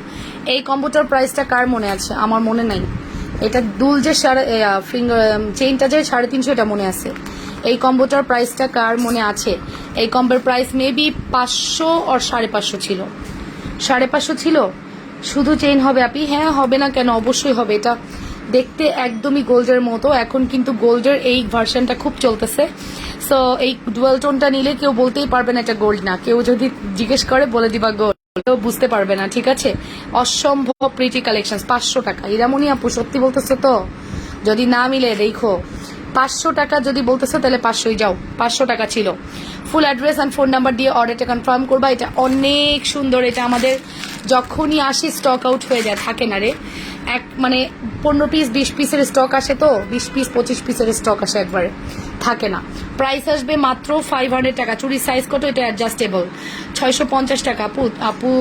এই কম্বোটার প্রাইসটা কার মনে আছে? আমার মনে নাই। এটা দুল যে ফিঙ্গার চেইনটা যে 350, এটা মনে আছে। এই কম্বোটার প্রাইসটা কার মনে আছে? এই কম্বোর প্রাইস মেবি 500 আর 550 ছিল। 550 ছিল। শুধু চেইন হবে আপি? হ্যাঁ, হবে না কেন, অবশ্যই হবে। এটা দেখতে একদমই গোল্ডের মতো। এখন কিন্তু গোল্ডের এই ভার্সনটা খুব চলতেছে। সো এই ডুয়াল টোনটা নিলে কেউ বলতেই পারবে না এটা গোল্ড না। কেউ যদি জিজ্ঞেস করে বলে দিবা গোল্ড, কেউ বুঝতে পারবে না, ঠিক আছে? অসম্ভব প্রিটি কালেকশন। 500 টাকা। ইরামনি আপু সত্যি বলতেছো তো? যদি না মিলে দেখো, 500 টাকা যদি বলতেছো তাহলে 500ই যাও। 500 টাকা ছিল। Full address and phone number দিয়ে অর্ডারটা কনফার্ম করবা। এটা অনেক সুন্দর। এটা আমাদের যখনই আসি স্টক আউট হয়ে যায়, থাকে না রে। এক মানে 15 পিস 20 পিসের স্টক আসে, তো 20 পিস 25 পিসের স্টক আসে, একবারে থাকে না। প্রাইস আসবে মাত্র 500 টাকা। চুরির সাইজ কত? এটা অ্যাডজাস্টেবল, 650 টাকা। আপু আপু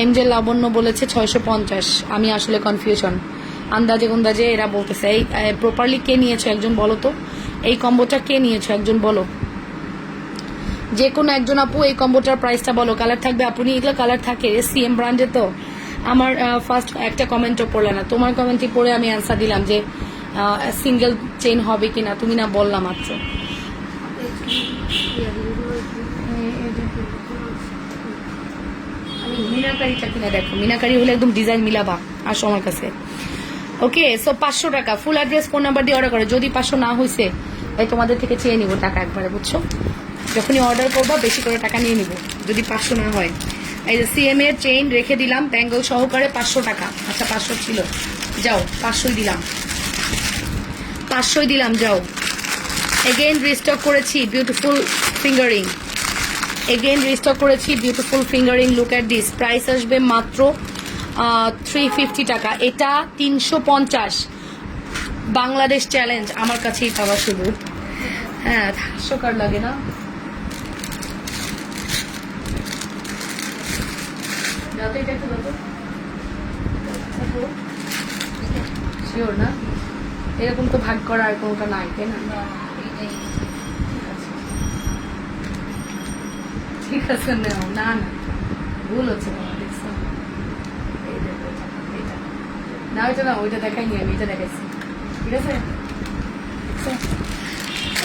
এমজে লাবণ্য বলেছে 650। আমি আসলে কনফিউশন, আন্দাজে গুন্দাজে এরা বলতেছে। এই প্রপারলি কে নিয়েছো একজন বলো তো, এই কম্বোটা কে নিয়েছো একজন বলো, যে কোনো একজন আপু এই কম্বোটার প্রাইসটা বলো। কালার থাকবে আপনি, এগুলো কালার থাকে সিএম ব্র্যান্ডে। তো আমার ফার্স্ট একটা কমেন্টও পড়লে না, তোমার কমেন্টই পড়ে আমি অ্যান্সার দিলাম যে সিঙ্গেল চেইন হবে কিনা, তুমি না বললাম মাত্র। মিনাকারিটা কিনা দেখো, মিনাকারি হলে একদম ডিজাইন মিলাবা, আসো আমার কাছে। ওকে, সো 500 টাকা। ফুল অ্যাড্রেস ফোন নাম্বার দিয়ে অর্ডার করে, যদি 500 না হয়েছে তাই তোমাদের থেকে চেয়ে নিব টাকা একবারে, বুঝছো? যখনই অর্ডার করবা বেশি করে টাকা নিয়ে নিব যদি 500 না হয়। এই যে সিএম এর চেইন রেখে দিলাম ব্যাঙ্গল সহকারে 500 টাকা। আচ্ছা 500 ছিল, যাও 500ই দিলাম, 500ই দিলাম, যাও। এগেইন রিস্টক করেছি বিউটিফুল ফিঙ্গারিং, এগেইন রিস্টক করেছি beautiful fingering. Look at this, price আসবে মাত্র 350 টাকা। এটা 350, বাংলাদেশ চ্যালেঞ্জ আমার কাছেই পাওয়া শুধু। হ্যাঁ, হাস্যকর লাগে না? শিওর না? এরকম তো ভাগ করা আর কোনোটা নাই, তাই না? ঠিক আছে, নাও। না না, ভুল হচ্ছে তোমার, দেখছো? না ওইটা না, ওইটা দেখাইনি আমি, এটা দেখাইছি। ঠিক আছে,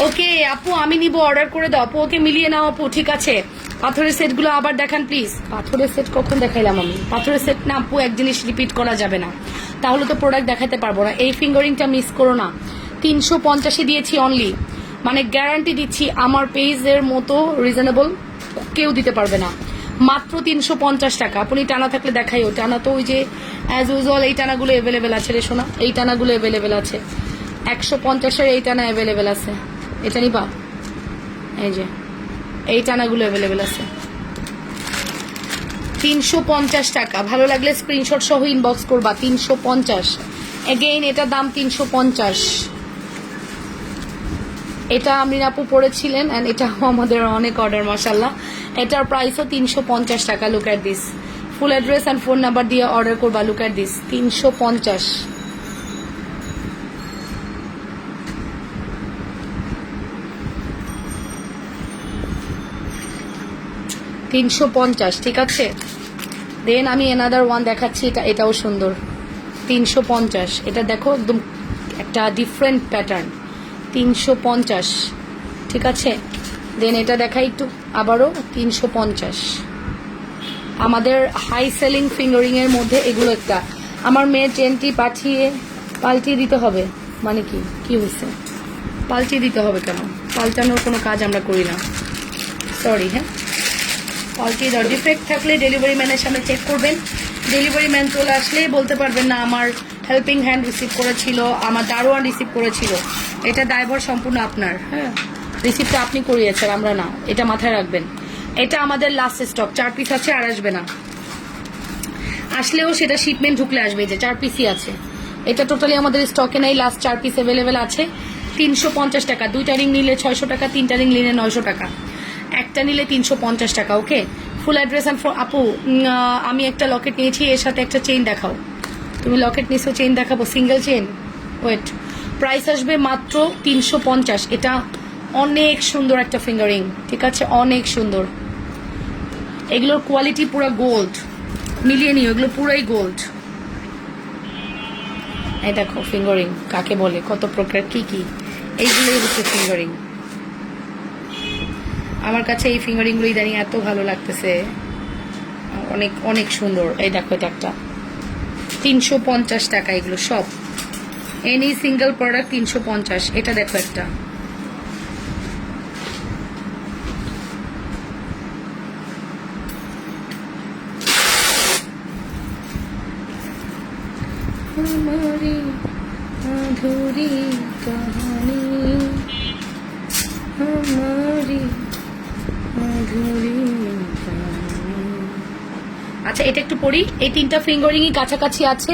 ওকে আপু আমি নিব, অর্ডার করে দাও আপু। ওকে মিলিয়ে নাও আপু, ঠিক আছে। পাথরের সেটগুলো আবার দেখান প্লিজ। পাথরের সেট কখন দেখাইলাম আমি? পাথরের সেট না আপু, এক জিনিস রিপিট করা যাবে না, তাহলে তো প্রোডাক্ট দেখাতে পারবো না। এই ফিঙ্গারিংটা মিস করো না, 350 দিয়েছি অনলি, মানে গ্যারান্টি দিচ্ছি আমার পেজের মতো রিজনেবল কেউ দিতে পারবে না। মাত্র 350 টাকা। আপনি টানা থাকলে দেখাইও, টানা তো ওই যে অ্যাজ ইউজুয়াল এই টানাগুলো অ্যাভেলেবেল আছে রে শোনা, এই টানাগুলো অ্যাভেলেবেল আছে, 150-এর এই টানা অ্যাভেলেবেল আছে। এটা নিবা, এই যে এই টানাগুলো অ্যাভেলেবেল আছে, 350 টাকা। ভালো লাগলে স্ক্রিনশট সহ ইনবক্স করবা, 350। এগেইন এটা দাম 350। এটা আমরিন আপু পড়েছিলেন, অ্যান্ড এটাও আমাদের অনেক অর্ডার মাশাল্লাহ। এটার প্রাইসও 350 টাকা। Look at this, full address and phone number দিয়ে অর্ডার করবা। Look at this, 350। 350, ঠিক আছে। দেন আমি এনাদার ওয়ান দেখাচ্ছি, এটাও সুন্দর, 350। এটা দেখো একদম একটা ডিফারেন্ট প্যাটার্ন, 350, ঠিক আছে। দেন এটা দেখাই একটু আবারও, 350। আমাদের হাই সেলিং ফিঙ্গারিং এর মধ্যে এগুলো একটা। আমার মেয়ে চেনটি পাল্টিয়ে দিতে হবে, মানে কি হয়েছে? পাল্টিয়ে দিতে হবে কেন? পাল্টানোর কোনো কাজ আমরা করি না, সরি। হ্যাঁ, পাল্টিয়ে দাও। ডিফেক্ট থাকলে ডেলিভারি ম্যানের সামনে চেক করবেন, ডেলিভারি ম্যান চলে আসলে বলতে পারবেন না আমার হেল্পিং হ্যান্ড রিসিভ করেছিল, আমার দারোয়ান রিসিভ করেছিল। এটা দায়ভার সম্পূর্ণ আপনার। হ্যাঁ, রিসিভটা আপনি করিয়েছেন, আমরা না, এটা মাথায় রাখবেন। এটা আমাদের লাস্ট স্টক, 4 পিস আছে, আর আসবে না। আসলেও সেটা শিপমেন্ট ঢুকলে আসবে, যে 4 পিসই আছে। এটা টোটালি আমাদের স্টকে নেই, লাস্ট 4 পিস অ্যাভেলেবেল আছে। 350 টাকা। 2টা রিং নিলে 600 টাকা, 3টা রিং নিলে 900 টাকা, একটা নিলে 350 টাকা। ওকে, ফুল অ্যাড্রেস অ্যান্ড আপু আমি একটা লকেট নিয়েছি, এর সাথে একটা চেইন দেখাও। তুমি লকেট নিয়েছো, চেইন দেখাবো, সিঙ্গেল চেইন। ওয়েট, প্রাইস আসবে মাত্র 350। এটা অনেক সুন্দর একটা ফিঙ্গারিং, ঠিক আছে, অনেক সুন্দর। এগুলোর কোয়ালিটি পুরো গোল্ড, মিলিয়ে নিও, এগুলো পুরাই গোল্ড। এই দেখো ফিঙ্গারিং কাকে বলে, কত প্রকার, কি এইগুলোই হচ্ছে ফিঙ্গারিং। আমার কাছে এই ফিঙ্গারিংগুলো ইদানিং এত ভালো লাগতেছে, অনেক অনেক সুন্দর। এই দেখো, এটা একটা 350 টাকা। এগুলো সব এনি সিঙ্গেল প্রোডাক্ট 350। এটা দেখো একটা, हमारी अधूरी कहानी, हमारी अधूरी कहानी। আচ্ছা এটা একটু পরি, এই 3টা ফিঙ্গারিংই কাছাকাছি আছে,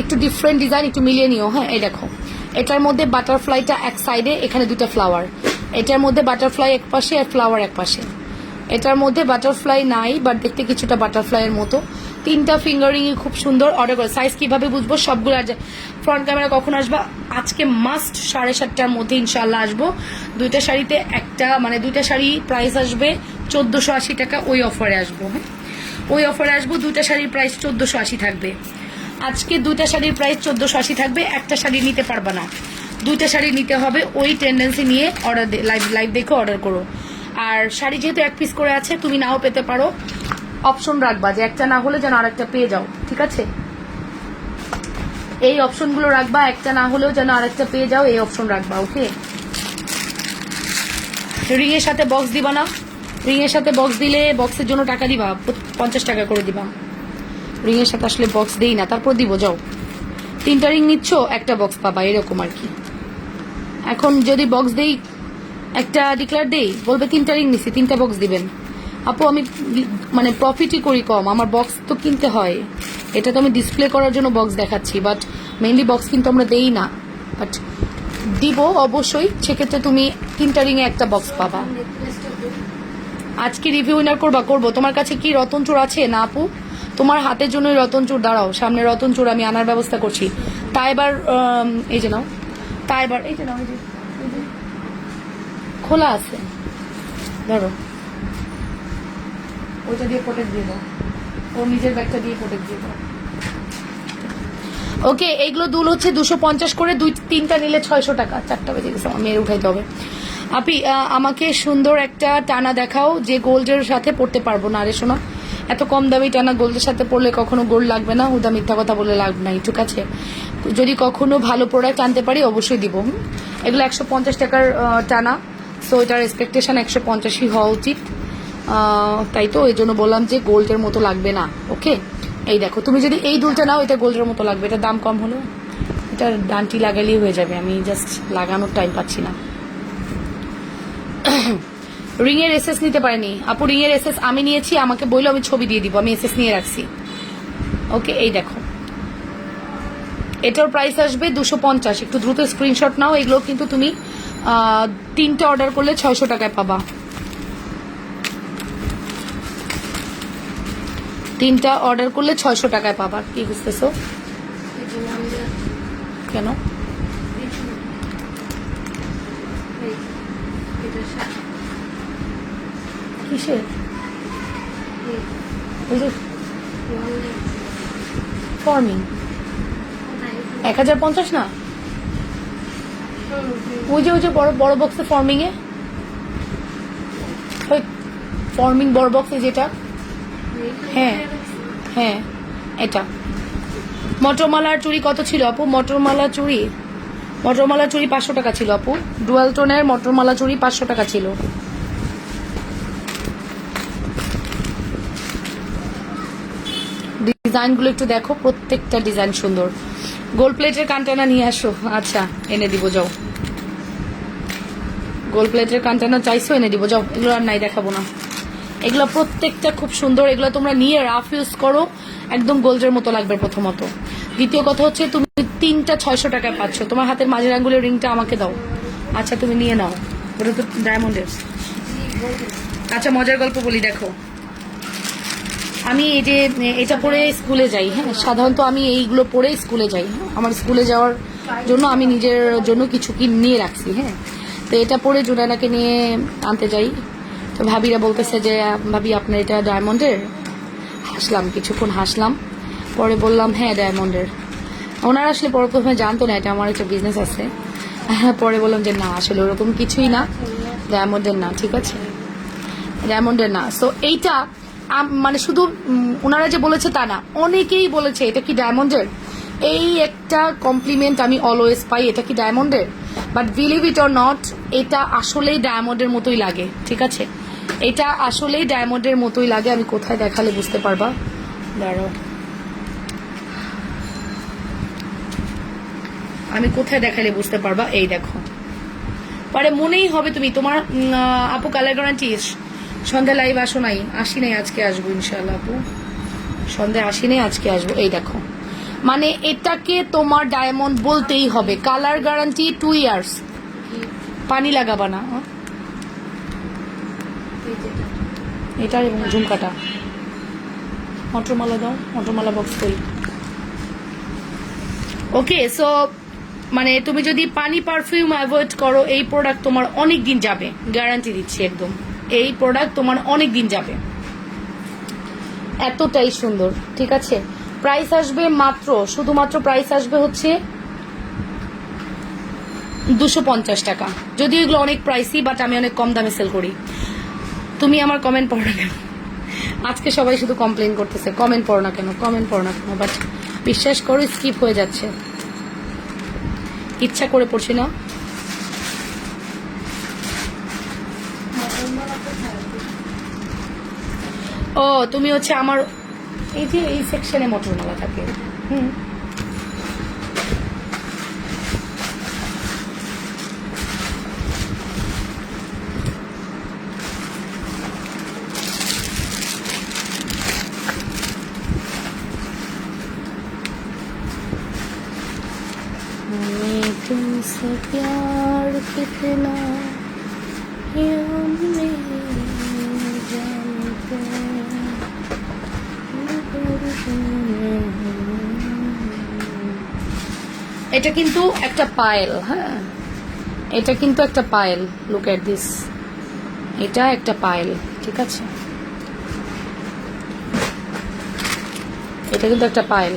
একটু ডিফারেন্ট ডিজাইন, একটু মিলিয়ে নিও। হ্যাঁ এই দেখো, এটার মধ্যে বাটারফ্লাইটা এক সাইডে, এখানে 2টা ফ্লাওয়ার, এটার মধ্যে বাটারফ্লাই এক পাশে আর ফ্লাওয়ার এক পাশে। এটার মধ্যে বাটারফ্লাই নাই, বাট দেখতে কিছুটা বাটারফ্লাইয়ের মতো। 3টা ফিঙ্গারিংই খুব সুন্দর। অর্ডার করে সাইজ কিভাবে বুঝবো? সবগুলো ফ্রন্ট ক্যামেরা কখন আসবা? আজকে মাস্ট 7:30টার মধ্যে ইনশাল্লাহ আসবো। 2টা শাড়িতে একটা, মানে 2টা শাড়ি প্রাইস আসবে 1480 টাকা, ওই অফারে আসবো। হ্যাঁ ওই অফারে আসবো, 2টা শাড়ির প্রাইস 1480 থাকবে। আজকে 2টা শাড়ির প্রাইস 1480 থাকবে, একটা শাড়ি নিতে পারবা না, 2টা শাড়ি নিতে হবে। ওই টেন্ডেন্সি নিয়ে অর্ডার, লাইভ দেখে অর্ডার করো। আর শাড়ি যেহেতু 1 পিস করে আছে, তুমি নাও পেতে পারো, অপশন রাখবা যে একটা না হলে যেন আরেকটা পেয়ে যাও, ঠিক আছে? এই অপশনগুলো রাখবা, একটা না হলেও যেন আরেকটা পেয়ে যাও, এই অপশন রাখবা। ওকে, রিং এর সাথে বক্স দিবা না? রিং এর সাথে বক্স দিলে বক্সের জন্য টাকা দিবা, 50 টাকা করে দিবা। রিং এর সাথে আসলে বক্স দেই না, তারপর দিব। যাও, 3টা রিং নিচ্ছ, একটা বক্স পাবা, এরকম আর কি। এখন যদি বক্স দেই, একটা ডিক্লার দেই, বলবে 3টা রিং নিছি, 3টা বক্স দিবেন। আপু আমি মানে প্রফিটই করি কম, আমার বক্স তো কিনতে হয়। এটা তো আমি ডিসপ্লে করার জন্য বক্স দেখাচ্ছি, বাট মেইনলি বক্স কিন্তু আমরা দেই না, বাট দিব অবশ্যই। সেক্ষেত্রে তুমি 3টা রিংয়ে একটা বক্স পাবা। আজকে রিভিউ উইনার করবো। তোমার কাছে কি রতনচুর আছে? না আপু, তোমার হাতের জন্যই রতনচুর। দাঁড়াও, সামনে রতনচুর আমি আনার ব্যবস্থা করছি। তা এবার এই যে নাও, তা এবার এই যে নাও, এই যে খোলা আছে, ধরো ওইটা দিয়ে প্রোটেক্ট দিয়ে দাও, ও নিজের ব্যাগটা দিয়ে প্রোটেক্ট দিয়ে দাও। ওকে, এইগুলো দুল হচ্ছে 250 করে, 2-3টা নিলে 600 টাকা। 4টা বেজে গেছে, আমি এর উঠাইতে হবে। আপি আমাকে সুন্দর একটা টানা দেখাও যে গোল্ডের সাথে পড়তে পারবো না। আরে শোনো, এত কম দামি টানা গোল্ডের সাথে পড়লে কখনো গোল্ড লাগবে না, হুদা মিথ্যা কথা বলে লাভ নাই, ঠিক আছে? যদি কখনো ভালো প্রোডাক্ট আনতে পারি অবশ্যই দিব। এগুলো 150 টাকার টানা, সো এটার এক্সপেকটেশন 150ই হওয়া উচিত। তাই তো, এই জন্য বললাম যে গোল্ডের মতো লাগবে না। ওকে, এই দেখো, তুমি যদি এই দুলটা নাও, এটা গোল্ডের মতো লাগবে। এটা দাম কম হলো, এটা ডান্টি লাগালেই হয়ে যাবে, আমি জাস্ট লাগানোর টাইম পাচ্ছি না। রিং এর এসএস নিতে পারেনি আপু, রিং এর এসএস আমি নিয়েছি, আমাকে বললো আমি ছবি দিয়ে দিব, আমি এসএস নিয়ে রাখছি। ওকে, এই দেখো, এটার প্রাইস আসবে 250। একটু দ্রুত স্ক্রিনশট নাও। এগুলো কিন্তু তুমি 3টা অর্ডার করলে 600 টাকায় পাবা। 3টা অর্ডার করলে 600 টাকায় পাবা। কি বুঝতেছো? কেন? কিসের? ফর্মিং 1050 না? ওই যে বড় বড় বক্সে ফর্মিং এ, ওই ফর্মিং বড় বক্সে যেটা, হ্যাঁ হ্যাঁ এটা। মটরমালার চুড়ি কত ছিল আপু? মটরমালা চুড়ি 500 টাকা ছিল আপু। ডুয়াল টোনের মটরমালা চুড়ি 500 টাকা ছিল। ডিজাইনগুলো একটু দেখো, প্রত্যেকটা ডিজাইন সুন্দর। গোল্ড প্লেটের কান্টানা নিয়ে আসো। আচ্ছা, এনে দিব, যাও। গোল্ড প্লেটের কান্টানা চাইছো, এনে দিব, যাও। এগুলো আর নাই, দেখাবো না। এগুলো প্রত্যেকটা খুব সুন্দর। এগুলো তোমরা নিয়ে রাফ ইউজ করো, একদম গোল্ডের মতো লাগবে প্রথমত। দ্বিতীয় কথা হচ্ছে, তুমি 3টা 600 টাকায় পাচ্ছ। তোমার হাতের মাঝের আঙ্গুলের রিংটা আমাকে দাও। আচ্ছা, তুমি নিয়ে নাও, ওটা তো ডায়মন্ডের। আচ্ছা, মজার গল্প বলি, দেখো, আমি এই যে এটা পরে স্কুলে যাই। হ্যাঁ, সাধারণত আমি এইগুলো পরে স্কুলে যাই। আমার স্কুলে যাওয়ার জন্য আমি নিজের জন্য কিছু কি নিয়ে রাখছি। হ্যাঁ, তো এটা পরে জুনানাকে নিয়ে আনতে যাই। তো ভাবিরা বলতেছে যে ভাবি আপনার এটা ডায়মন্ডের। হাসলাম, কিছুক্ষণ হাসলাম, পরে বললাম হ্যাঁ ডায়মন্ডের। ওনারা আসলে প্রথমে জানতো না এটা আমার একটা বিজনেস আছে। পরে বললাম যে না, আসলে ওরকম কিছুই না, ডায়মন্ডের না, ঠিক আছে, ডায়মন্ডের না। সো এইটা মানে শুধু ওনারা যে বলেছে তা না, অনেকেই বলেছে এটা কি ডায়মন্ডের। এই একটা কমপ্লিমেন্ট আমি অলওয়েজ পাই, এটা কি ডায়মন্ডের। But believe it or not, এটা আসলেই ডায়মন্ডের মতোই লাগে, ঠিক আছে, এটা আসলেই ডায়মন্ডের মতোই লাগে। আমি কোথায় দেখালে বুঝতে পারবা, দাঁড়াও, আমি কোথায় দেখালে বুঝতে পারবা। এই দেখো, পরে মনেই হবে তুমি। তোমার আপু কালার গ্যারান্টি, সন্ধ্যা লাইভ আসো নাই? আসি নাই, আজকে আসবো ইনশাল্লাহ আপু। সন্ধ্যে আসিনি, আজকে আসবো। এই দেখো, মানে এটাকে তোমার ডায়মন্ড বলতেই হবে। Colour guarantee 2 years. পানি লাগাবা না। এটা এবং ঝুমকাটা মটরমালা দাও, মটরমালা বক্স করি। ওকে, সো মানে তুমি যদি পানি পারফিউম অ্যাভয়েড করো, এই প্রোডাক্ট তোমার অনেক দিন যাবে, গ্যারান্টি দিচ্ছি একদম। এই প্রোডাক্ট তোমার অনেক দিন যাবে, এতটাই সুন্দর। ঠিক আছে, প্রাইস আসবে মাত্র, শুধুমাত্র প্রাইস আসবে হচ্ছে 250 টাকা। যদিও এগুলো অনেক প্রাইসই, বাট আমি অনেক কম দামে সেল করি। তুমি আমার কমেন্ট পড়ো না কেন? আজকে সবাই শুধু কমপ্লেন করতেছে, কমেন্ট পড়ো না কেন, কমেন্ট পড়ো না কেন, বাট বিশ্বাস করো স্কিপ হয়ে যাচ্ছে, ইচ্ছা করে পড়ছি না। ও তুমি হচ্ছে আমার এই যে এই সেকশনে মটরমালা থাকে। হুম, तुमसे प्यार कितना ये हमने जानते এটা কিন্তু একটা পায়েল। হ্যাঁ, এটা কিন্তু একটা পায়েল, লুক এট দিস, এটা একটা পায়েল। ঠিক আছে, এটা কিন্তু একটা পায়েল।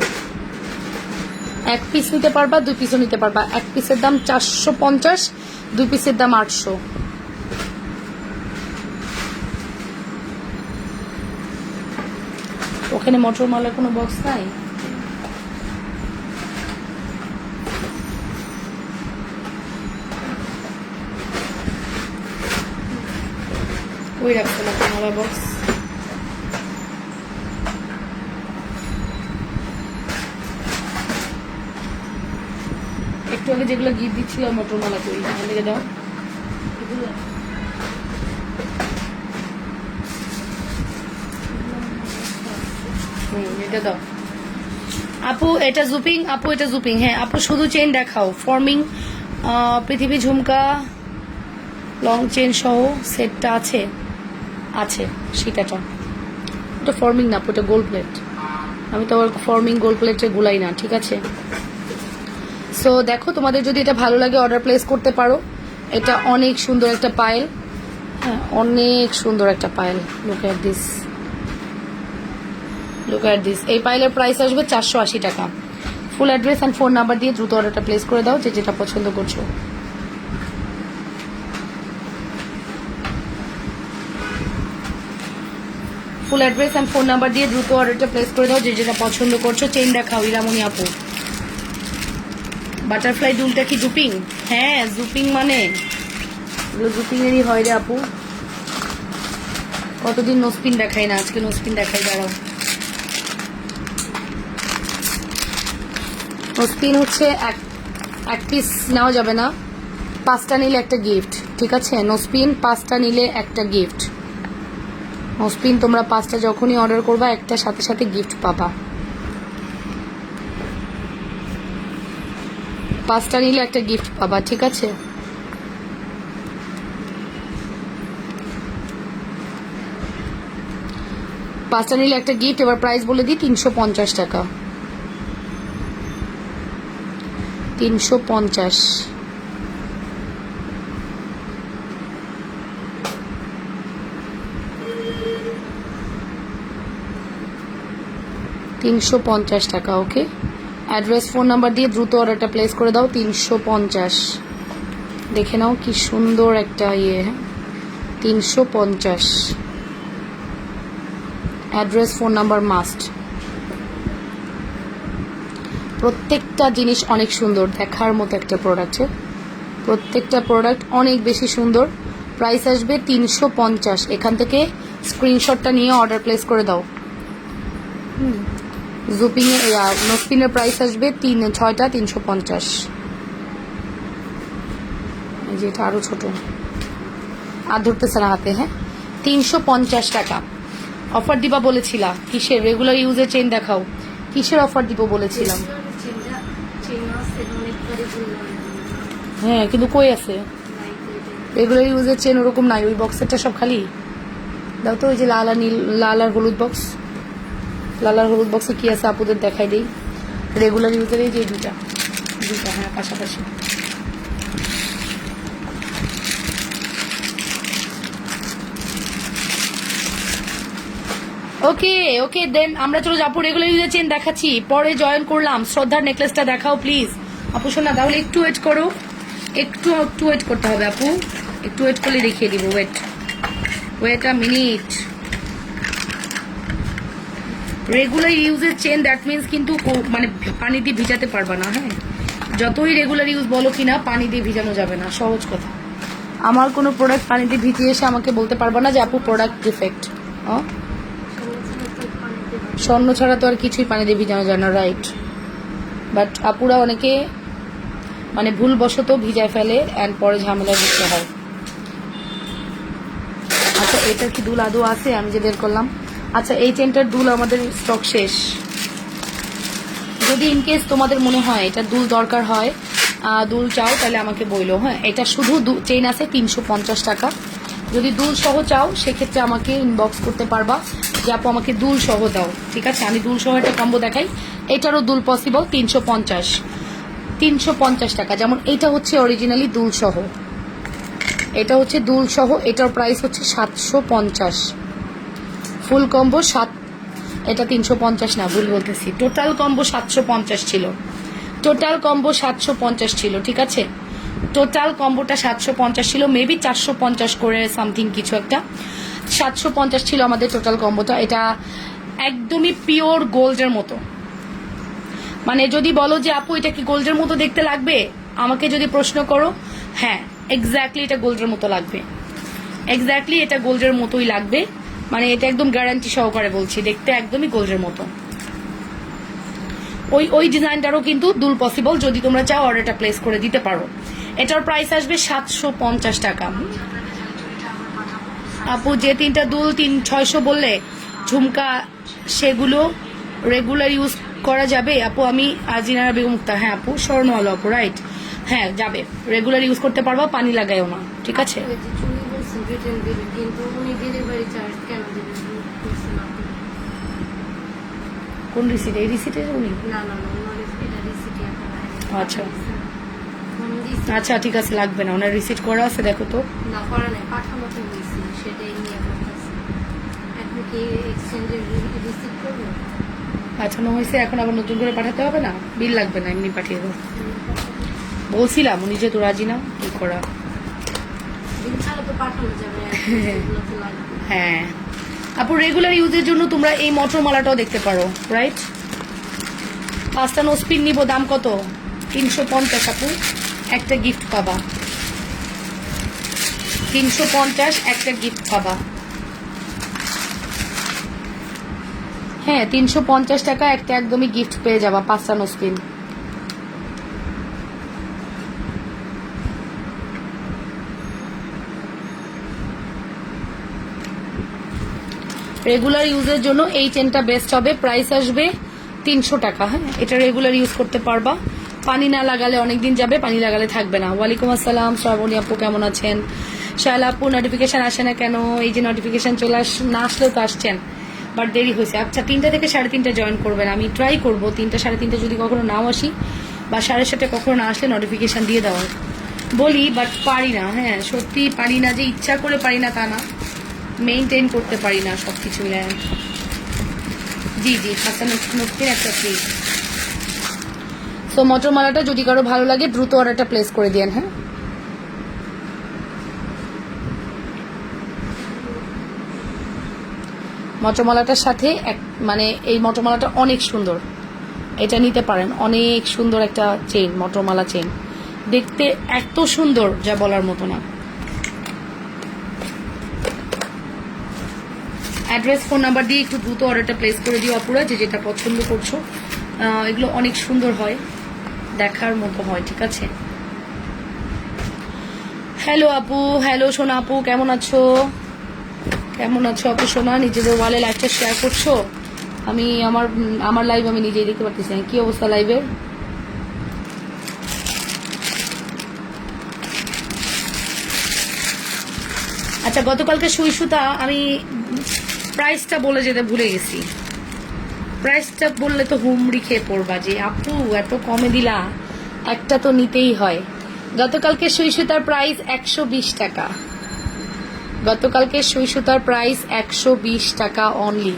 1 পিস নিতে পারবা, 2 পিসও নিতে পারবা। 1 পিসের দাম 450, 2 পিসের দাম 800। ওখানে মটরমালার কোনো বক্স নাই? ওই রাখছে মটরমালা বক্স। একটু আগে যেগুলো গিফট দিচ্ছিল মটরমালা করি, আমাদেরকে দাও। এটা দাও আপু, এটা জুপিং। আপু এটা জুপিং। হ্যাঁ আপু, শুধু চেন দেখাও। ফর্মিং পৃথিবী ঝুমকা লং চেন সহ সেটটা আছে? আছে, সেটাটা। ওটা ফর্মিং না আপু, ওটা গোল্ড প্লেট। আমি তো আবার ফর্মিং গোল্ড প্লেটে গুলাই না। ঠিক আছে, সো দেখো, তোমাদের যদি এটা ভালো লাগে অর্ডার প্লেস করতে পারো। এটা অনেক সুন্দর একটা পায়েল। হ্যাঁ, অনেক সুন্দর একটা Payel. Look at this, look at this. এই পায়েলের প্রাইস আসবে 480 টাকা। Full address and phone number দিয়ে দ্রুত অর্ডারটা প্লেস করে দাও, যে যেটা পছন্দ করছো। Full address and phone number দিয়ে দ্রুত অর্ডারটা প্লেস করে দাও, যে যেটা পছন্দ করছো। চেন দেখাও ইরামনি আপু। বাটারফ্লাই দুলটা কি জুপিং? হ্যাঁ, জুপিং মানে এগুলো জুপিং এরই হয় রে আপু। কতদিন নোস্পিন দেখাই না, আজকে নোস্পিন দেখাই। দাঁড়াও, নোস্পিন হচ্ছে এক পিস নেওয়া যাবে না, 5টা নিলে একটা গিফট। ঠিক আছে, নোস্পিন 5টা নিলে একটা গিফট। নোস্পিন তোমরা 5টা যখনই অর্ডার করবা, একটা সাথে সাথে গিফট পাবা। 5টা নিলে একটা গিফট পাবা। ঠিক আছে, পাঁচটা নিলে একটা গিফট। এবার প্রাইস বলে দিই, 350 টাকা। 350। টাকা। ওকে, অ্যাড্রেস ফোন নাম্বার দিয়ে দ্রুত অর্ডারটা প্লেস করে দাও। 350। দেখে নাও কি সুন্দর একটা ইয়ে। 350। Address phone number must. প্রত্যেকটা জিনিস অনেক সুন্দর, দেখার মতো একটা প্রোডাক্ট। প্রত্যেকটা প্রোডাক্ট অনেক বেশি সুন্দর। প্রাইস আসবে 350। এখান থেকে স্ক্রিনশটটা নিয়ে অর্ডার প্লেস করে দাও। জুপিং নোস্পিনের প্রাইস আসবে 6টা 350। যেটা আরো ছোট, আর ধরতেছে না হাতে। হ্যাঁ, 350 টাকা। অফার দিবা বলেছিলা কিসের? রেগুলার ইউজের চেইন দেখাও, কিসের অফার দিব বলেছিলাম? হ্যাঁ কিন্তু কই আছে রেগুলার ইউজের চেন? ওরকম নাই, ওই বক্সেরটা সব খালি। দাও তো ওই যে লাল আর নীল, লাল আর হলুদ বক্স, লাল আর হলুদ বক্সে কি আছে আপুদের দেখাই দেই। রেগুলার ইউজের এই যে দুইটা দুইটা, হ্যাঁ পাশাপাশি। ওকে ওকে দেন আমরা চলো আপু রেগুলার ইউজের চেন দেখাচ্ছি, পরে জয়েন করলাম। শ্রদ্ধার নেকলেসটা দেখাও প্লিজ আপু শোনা, তাহলে একটু ওয়েট করো, একটু একটু ওয়েট করতে হবে আপু, একটু ওয়েট করলে দেখিয়ে দিব। Wait wait a minute. Regular ইউজের চেন দ্যাট মিনস কিন্তু মানে পানি দিয়ে ভিজাতে পারবা না। হ্যাঁ যতই রেগুলার ইউজ বলো কিনা পানি দিয়ে ভিজানো যাবে না, সহজ কথা। আমার কোনো প্রোডাক্ট পানি দিয়ে ভিজিয়ে এসে আমাকে বলতে পারবা না যে আপু প্রোডাক্ট ডিফেক্ট। স্বর্ণ ছাড়া তো আর কিছুই পানি দিয়ে ভিজানো যায় না, রাইট। বাট আপুরা অনেকে মানে ভুলবশত ভিজায় ফেলে অ্যান্ড পরে ঝামেলা দিতে হয়। আচ্ছা এটা কি দুল আদৌ আছে? আমি যে বের করলাম। আচ্ছা এই চেনটার দুল আমাদের স্টক শেষ। যদি ইনকেস তোমাদের মনে হয় এটা দুল দরকার হয়, দুল চাও, তাহলে আমাকে বইলো। হ্যাঁ এটা শুধু চেইন আছে 350 টাকা। যদি দুল সহ চাও সেক্ষেত্রে আমাকে ইনবক্স করতে পারবা যে আপু আমাকে দুল সহ দাও, ঠিক আছে? আমি দুল সহ একটা কম্বো দেখাই। এটারও দুল পসিবল, 350 টাকা। যেমন এটা হচ্ছে অরিজিনালি দুল সহ, এটা হচ্ছে দুল সহ, এটার প্রাইস হচ্ছে 750। ফুল কম্বো এটা 350 না, ভুল বলতেছি। টোটাল কম্বো 750 ছিল, টোটাল কম্বো 750 ছিল, ঠিক আছে? টোটাল কম্বোটা 750 ছিল, মেবি 450 করে সামথিং কিছু একটা। 750 ছিল আমাদের টোটাল কম্বোটা। এটা একদমই পিওর গোল্ডের মতো। মানে যদি বলো যে আপু এটা কি গোল্ডের মতো দেখতে লাগবে, আমাকে যদি প্রশ্ন করো, হ্যাঁ এক্স্যাক্টলি এটা গোল্ডের মতো লাগবে, এক্স্যাক্টলি এটা গোল্ডের মতোই লাগবে। মানে এটা একদম গ্যারান্টি সহকারে বলছি, দেখতে একদমই গোল্ডের মতো। ওই ডিজাইনটারও কিন্তু দুল পসিবল, যদি তোমরা চাও অর্ডারটা প্লেস করে দিতে পারো। এটার প্রাইস আসবে 750 টাকা। আপু যে তিনটা দুল 600 বললে ঝুমকা, সেগুলো রেগুলার ইউজ করা যাবে? আপু আমি আজিনারা বেগম মুক্তা। হ্যাঁ আপু স্বর্ণ আলো আপু, রাইট। হ্যাঁ যাবে, রেগুলার ইউজ করতে পারবা, পানি লাগাইও না, ঠিক আছে? কোন রিসিট? এই রিসিটে উনি? আচ্ছা আচ্ছা ঠিক আছে, লাগবে না, ওনার রিসিট করা আছে, দেখো তো। না করা নাই, পাঠানো তো হয়েছে, সেটাই নিয়ে বলতেছি। এখন কি এক্সচেঞ্জের রিসিট করবো? পাঠানো হয়েছে, এখন আবার নতুন করে পাঠাতে হবে না? বিল লাগবে না, এমনি পাঠিয়ে দেবো। বলছিলাম উনি যেহেতু রাজি না, কি করা। বিল ছাড়া তো পাঠানো যাবে না, এগুলো তো লাগবে। হ্যাঁ আপু রেগুলার ইউজের জন্য তোমরা এই মটর মালাটাও দেখতে পারো, রাইট? 5টা নোসপিন নিব, দাম কত? 350 আপু, একটা গিফট পাবা। 350, একটা গিফট পাবা। হ্যাঁ 350 টাকা একটা একদমই গিফট পেয়ে যাবা, 5টা নোসপিন। রেগুলার ইউজের জন্য এই চেনটা বেস্ট হবে। প্রাইস আসবে 300 টাকা। হ্যাঁ এটা রেগুলার ইউজ করতে পারবা, পানি না লাগালে অনেকদিন যাবে, পানি লাগালে থাকবে না। ওয়ালাইকুম আসসালাম শ্রাবণী আপু, কেমন আছেন? শায়লা আপু নোটিফিকেশন আসে না কেন? এই যে নোটিফিকেশন চলে না আসলেও তো আসছেন, বাট দেরি হয়েছে। আচ্ছা 3টা থেকে 3:30 জয়েন করবেন, আমি ট্রাই করবো 3টা 3:30 যদি কখনো নাও আসি বা 7:30 কখনো না আসলে নোটিফিকেশন দিয়ে দেওয়ার বলি, বাট পারি না। হ্যাঁ সত্যি পারি না, যে ইচ্ছা করে পারি না তা না, মেইনটেইন করতে পারি না সব কিছু মিলে। জি জি হাসান মুক্তির একটা প্লিজ। সো মটরমালাটা যদি কারো ভালো লাগে দ্রুত অর্ডারটা প্লেস করে দিয়েন। হ্যাঁ মটরমালাটার সাথে মানে এই মটরমালাটা অনেক সুন্দর, এটা নিতে পারেন। অনেক সুন্দর একটা চেইন, মটরমালা চেইন, দেখতে এত সুন্দর যা বলার মতো না। অ্যাড্রেস ফোন নাম্বার দিয়ে একটু দ্রুত অর্ডারটা প্লেস করে দিও আপুরা, যে যেটা পছন্দ করছো। এগুলো অনেক সুন্দর হয়, দেখার মতো হয়, ঠিক আছে? হ্যালো আপু, হ্যালো সোনা আপু, কেমন আছো? কেমন আছো আপু সোনা? নিজেদের ওয়ালে লাইভটা শেয়ার করছো? আমি আমার লাইভ আমি নিজেই দেখতে পারতেছি না। কি অবস্থা লাইভের? আচ্ছা, গতকালকে সুই সুতা আমি প্রাইসটা বলে যেতে ভুলে গেছি। প্রাইসটা বললে তো হুমড়ি খেয়ে পড়বা যে আপু এত কমে দিলা, একটা তো নিতেই হয়। গতকালকে সুই সুতার প্রাইস 120 টাকা। গতকালকে সুই সুতার প্রাইস 120 টাকা অনলি।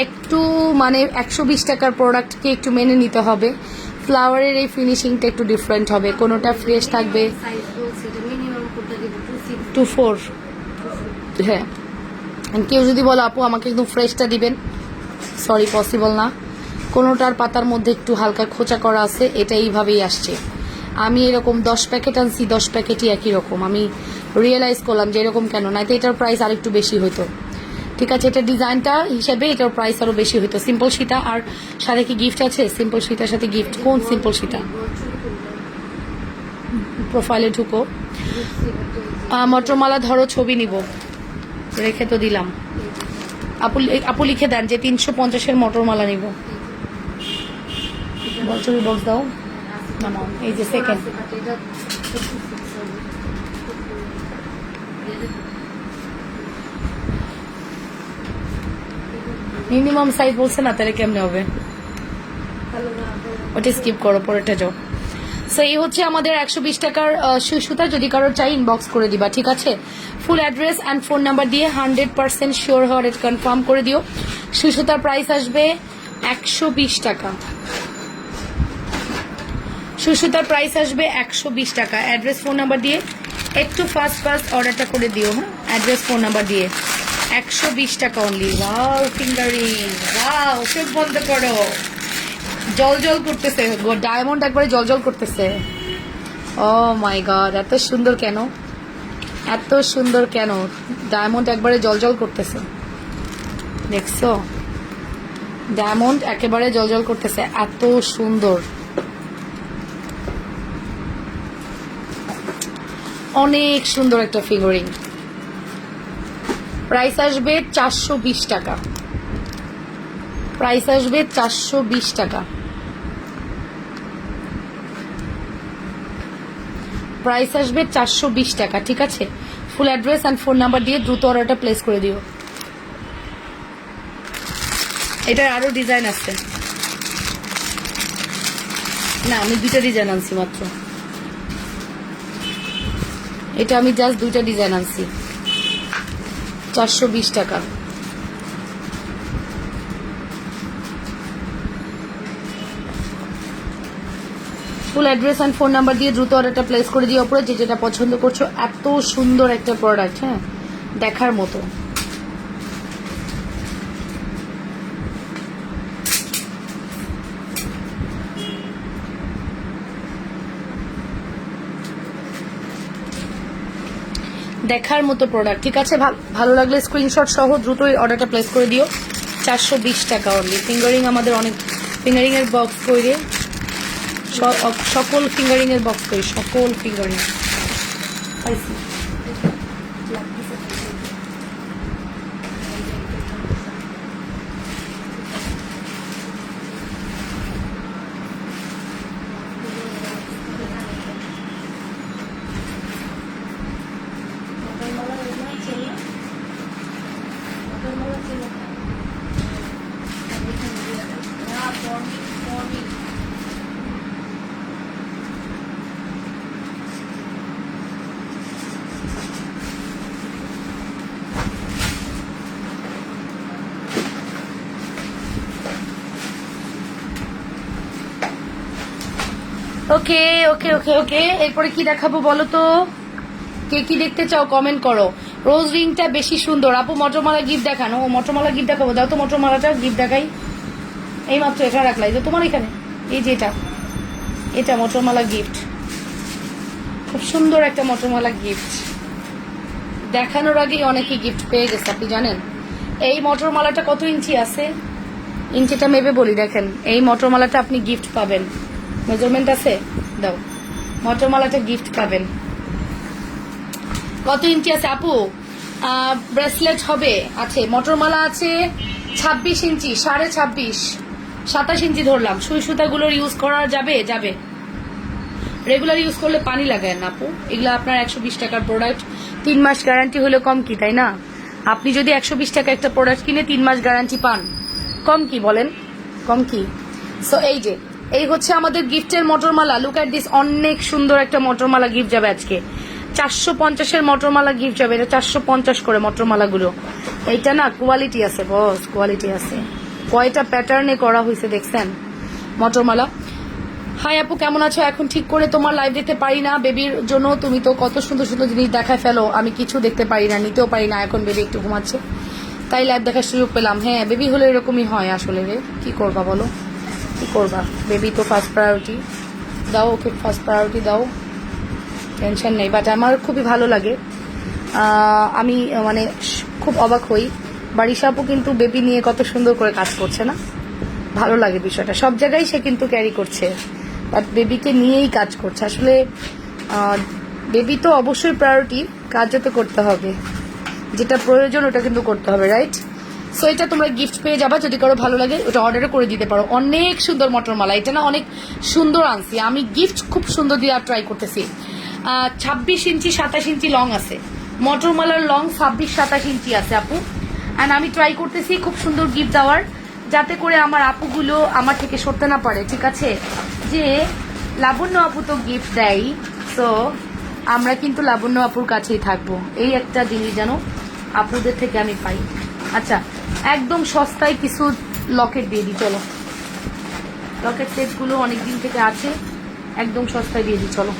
একটু মানে 120 টাকার প্রোডাক্টকে একটু মেনে নিতে হবে। ফ্লাওয়ারের এই ফিনিশিংটা একটু ডিফারেন্ট হবে, কোনোটা ফ্রেশ থাকবে। সাইজ বলছে এটা মিনিমাম কোনটা দিব 24। হ্যাঁ, কেউ যদি বলো আপু আমাকে একদম ফ্রেশটা দিবেন, সরি পসিবল না। কোনোটার পাতার মধ্যে একটু হালকা খোঁচা করা আছে, এটা এইভাবেই আসছে। আমি এরকম 10 প্যাকেট আনছি, 10 প্যাকেটই একই রকম। আমি রিয়েলাইজ করলাম যে এরকম কেন, না তো এটার প্রাইস আর একটু বেশি হইতো। ঠিক আছে, এটা ডিজাইনটা হিসেবে এটার প্রাইস আরও বেশি হইতো। সিম্পল সীতা আর সাথে কি গিফট আছে? সিম্পল সীতার সাথে গিফট কোন সিম্পল সীতা? প্রোফাইলে ঢুকো। মটরমালা ধরো, ছবি নিব, রেখে তো দিলাম। আপু লিখে দেন যে 350-এর মটরমালা নিব। ছবি বক্স দাও। নামাও, এই যে সেকেন্ড। মিনিমাম সাইজ বলছে না, তাহলে কেমনে হবে? ওটা স্কিপ করো, পরেরটা যাও। সো এই হচ্ছে আমাদের 120 টাকার সুই সুতা। যদি কারোর চাই ইনবক্স করে দিবা, ঠিক আছে? Full address and phone number দিয়ে 100% শিওর হওয়ার কনফার্ম করে দিও। সুই সুতার প্রাইস আসবে 120 টাকা। সুই সুতার প্রাইস আসবে 120 টাকা। অ্যাড্রেস ফোন নাম্বার দিয়ে একটু ফাস্ট অর্ডারটা করে দিও। হ্যাঁ, অ্যাড্রেস ফোন নাম্বার দিয়ে 120 টাকা অনলি। Wow fingering, wow. চোখ বন্ধ করো, জল জল করতেছে, ডায়মন্ড একবারে জল জল করতেছে। ও মাই গড, এত সুন্দর কেন, এত সুন্দর কেন? ডায়মন্ড একবারে জল জল করতেছে, দেখছো? ডায়মন্ড একেবারে জল জল করতেছে, এত সুন্দর, অনেক সুন্দর একটা ফিঙ্গারিং। প্রাইস আসবে 420 টাকা। প্রাইস আসবে 420 টাকা। প্রাইস আসবে 420 টাকা, ঠিক আছে? Full address and phone number দিয়ে দ্রুত অর্ডারটা প্লেস করে দিও। এটার আরো ডিজাইন আছে না, আমি 2টা ডিজাইন আনছি মাত্র। এটা আমি জাস্ট 2টা ডিজাইন আনছি। 420 টাকা। Full address and phone number দিয়ে দ্রুত অর্ডারটা প্লেস করে দিও। অপরে যে যেটা পছন্দ করছো, এত সুন্দর একটা প্রোডাক্ট, হ্যাঁ, দেখার মতো। দেখার মতো প্রোডাক্ট, ঠিক আছে? ভালো লাগলে স্ক্রিনশট সহ দ্রুতই অর্ডারটা প্লেস করে দিও। 420 টাকা অনলি। ফিঙ্গারিং আমাদের অনেক, ফিঙ্গারিং এর বক্স করে, সকল ফিঙ্গারিং এর বক্স করি, সকল ফিঙ্গারিং। ওকে ওকে ওকে ওকে, এরপরে কি দেখাবো বলো তো? কে কি দেখতে চাও কমেন্ট করো। রোজ রিংটা বেশি সুন্দর। আপু মটরমালা গিফট দেখানো। ও মটরমালা গিফট দেখাবো, দাও তো মটরমালাটা গিফট দেখাই। এই মাত্র এখানে রাখলাই যে তোমার এখানে, এই যে এটা মটরমালা গিফট। খুব সুন্দর একটা মটরমালা গিফট। দেখানোর আগেই অনেকে গিফট পেয়ে গেছে, আপনি জানেন? এই মটরমালাটা কত ইঞ্চি আছে? ইঞ্চিটা মেপে বলি, দেখেন। এই মটরমালাটা আপনি গিফট পাবেন, মেজারমেন্ট আছে, দাও। মটরমালাটা গিফট পাবেন। কত ইঞ্চি আছে আপু? ব্রেসলেট হবে, আছে মটরমালা আছে 26 ইঞ্চি, 26.5, 27 ইঞ্চি ধরলাম। সুই সুতাগুলোর ইউজ করা যাবে? যাবে। রেগুলার ইউজ করলে পানি লাগায় না আপু, এগুলো আপনার 120 টাকার প্রোডাক্ট, 3 মাস গ্যারান্টি হলে কম কি, তাই না? আপনি যদি 120 টাকা একটা প্রোডাক্ট কিনে 3 মাস গ্যারান্টি পান, কম কি বলেন? কম কি? সো এই হচ্ছে আমাদের গিফটের মটরমালা। লুক অ্যাট দিস, অনেক সুন্দর একটা মটরমালা গিফট যাবে আজকে। 450-এর মটরমালা গিফট যাবে, এটা 450 করে মটরমালাগুলো। এইটা না কোয়ালিটি আছে বস, কোয়ালিটি আছে। কয়টা প্যাটার্নে করা হয়েছে দেখছেন মটরমালা। হাই আপু, কেমন আছো? এখন ঠিক করে তোমার লাইভ দেখতে পারি না বেবির জন্য, তুমি তো কত সুন্দর সুন্দর জিনিস দেখায় ফেলো, আমি কিছু দেখতে পারি না, নিতেও পারি না। এখন বেবি একটু ঘুমাচ্ছে, তাই লাইভ দেখার সুযোগ পেলাম। হ্যাঁ, বেবি হলে এরকমই হয় আসলে রে, কি করবা বলো, কি করবা? বেবি তো ফার্স্ট প্রায়োরিটি, দাও ওকে ফার্স্ট প্রায়োরিটি দাও, টেনশন নেই। বাট আমার খুবই ভালো লাগে, আমি মানে খুব অবাক হই, বারিশা আপু কিন্তু বেবি নিয়ে কত সুন্দর করে কাজ করছে না? ভালো লাগে বিষয়টা। সব জায়গায় সে কিন্তু ক্যারি করছে, বাট বেবিকে নিয়েই কাজ করছে। আসলে বেবি তো অবশ্যই প্রায়োরিটি, কাজও তো করতে হবে, যেটা প্রয়োজন ওটা কিন্তু করতে হবে, রাইট? সো এটা তোমরা গিফট পেয়ে যাবা, যদি কারো ভালো লাগে ওটা অর্ডারও করে দিতে পারো। অনেক সুন্দর মটরমালা, এটা না অনেক সুন্দর আনছি আমি, গিফট খুব সুন্দর দিয়ে ট্রাই করতেছি। 26 ইঞ্চি 27 ইঞ্চি লং আছে, মটরমালার লং 26-27 ইঞ্চি আছে আপু। অ্যান্ড আমি ট্রাই করতেছি খুব সুন্দর গিফট দেওয়ার, যাতে করে আমার আপুগুলো আমার থেকে সরতে না পারে, ঠিক আছে? যে লাবণ্য আপু তো গিফট দেয়, সো আমরা কিন্তু লাবণ্য আপুর কাছেই থাকবো, এই একটা জিনিস যেন আপুদের থেকে আমি পাই। আচ্ছা, একদম সস্তায় কিছু লকেট দিয়ে দিই, চলো। লকেট সেটগুলো অনেকদিন থেকে আছে, একদম সস্তায় দিয়ে দিই, চলো।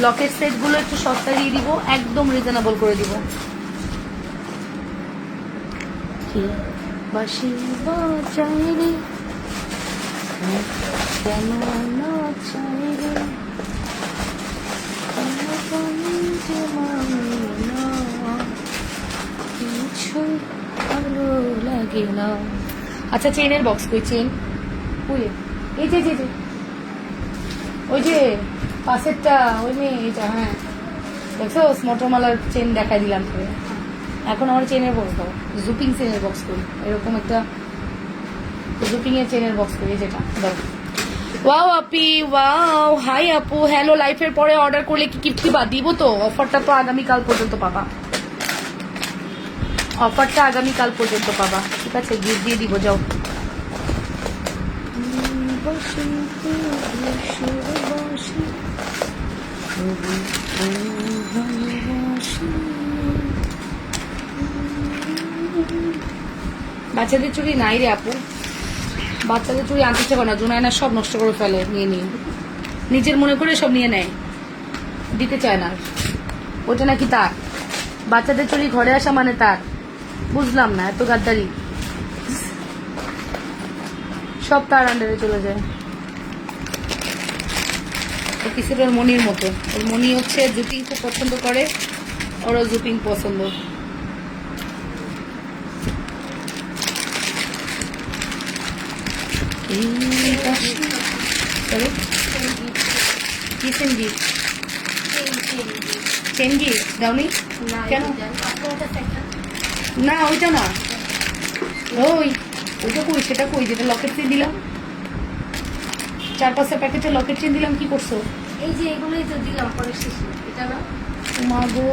লকেট সেটগুলো একটু সস্তায় দিয়ে দিব, একদম রিজনেবল করে দিব। বাঁশি বাজায় রে, কেন না চাই রে, কিছু ভালো লাগে না। আচ্ছা, চেনের বক্স কই? চেন কই? এই যে ওই যে পাশেরটা, ওই মেয়ে, এটা। হ্যাঁ, দেখছো মোটরমালার চেন দেখাই দিলাম তোকে। এখন আমার চেনের বক্স দাও, জুপিং চেনের বক্স করি, এরকম একটা জুপিং এর চেনের বক্স করি, যেটা দাও। ওয়াও আপি, ওয়াও, হাই আপু, হ্যালো। লাইফের পরে অর্ডার করলে কি গিফট দিবা? দিব তো, অফারটা তো আগামীকাল পর্যন্ত পাবা, অফারটা আগামীকাল পর্যন্ত পাবা, ঠিক আছে? গিফট দিয়ে দিব, যাও। বাচ্চাদের চুড়ি নাই রে আপু, বাচ্চাদের চুড়ি আনতে ইচ্ছে করে না, জুনায়না সব নষ্ট করে ফেলে, নিয়ে নিজের মনে করে সব নিয়ে নেয়, দিতে চায় না। ওটা নাকি তার, বাচ্চাদের চুড়ি ঘরে আসা মানে তার, বুঝলাম না এত গাদ্দারি, সব তার আন্ডারে চলে যায়। কিছুটা মনির মতো, ওর মনি হচ্ছে জুপিং খুব পছন্দ করে, ওরও জুপিং পছন্দ। কি চেনগি? চেনগি দাওনি কেন? না ওইটা না, ওইটা কই, সেটা কই, যেটা লকেট চেন দিলাম, 4-5 প্যাকেটে লকেট চেন দিলাম, কি করছো? এই যে এগুলোই তো দিলাম পরে শেষে, এটা না? মা গো,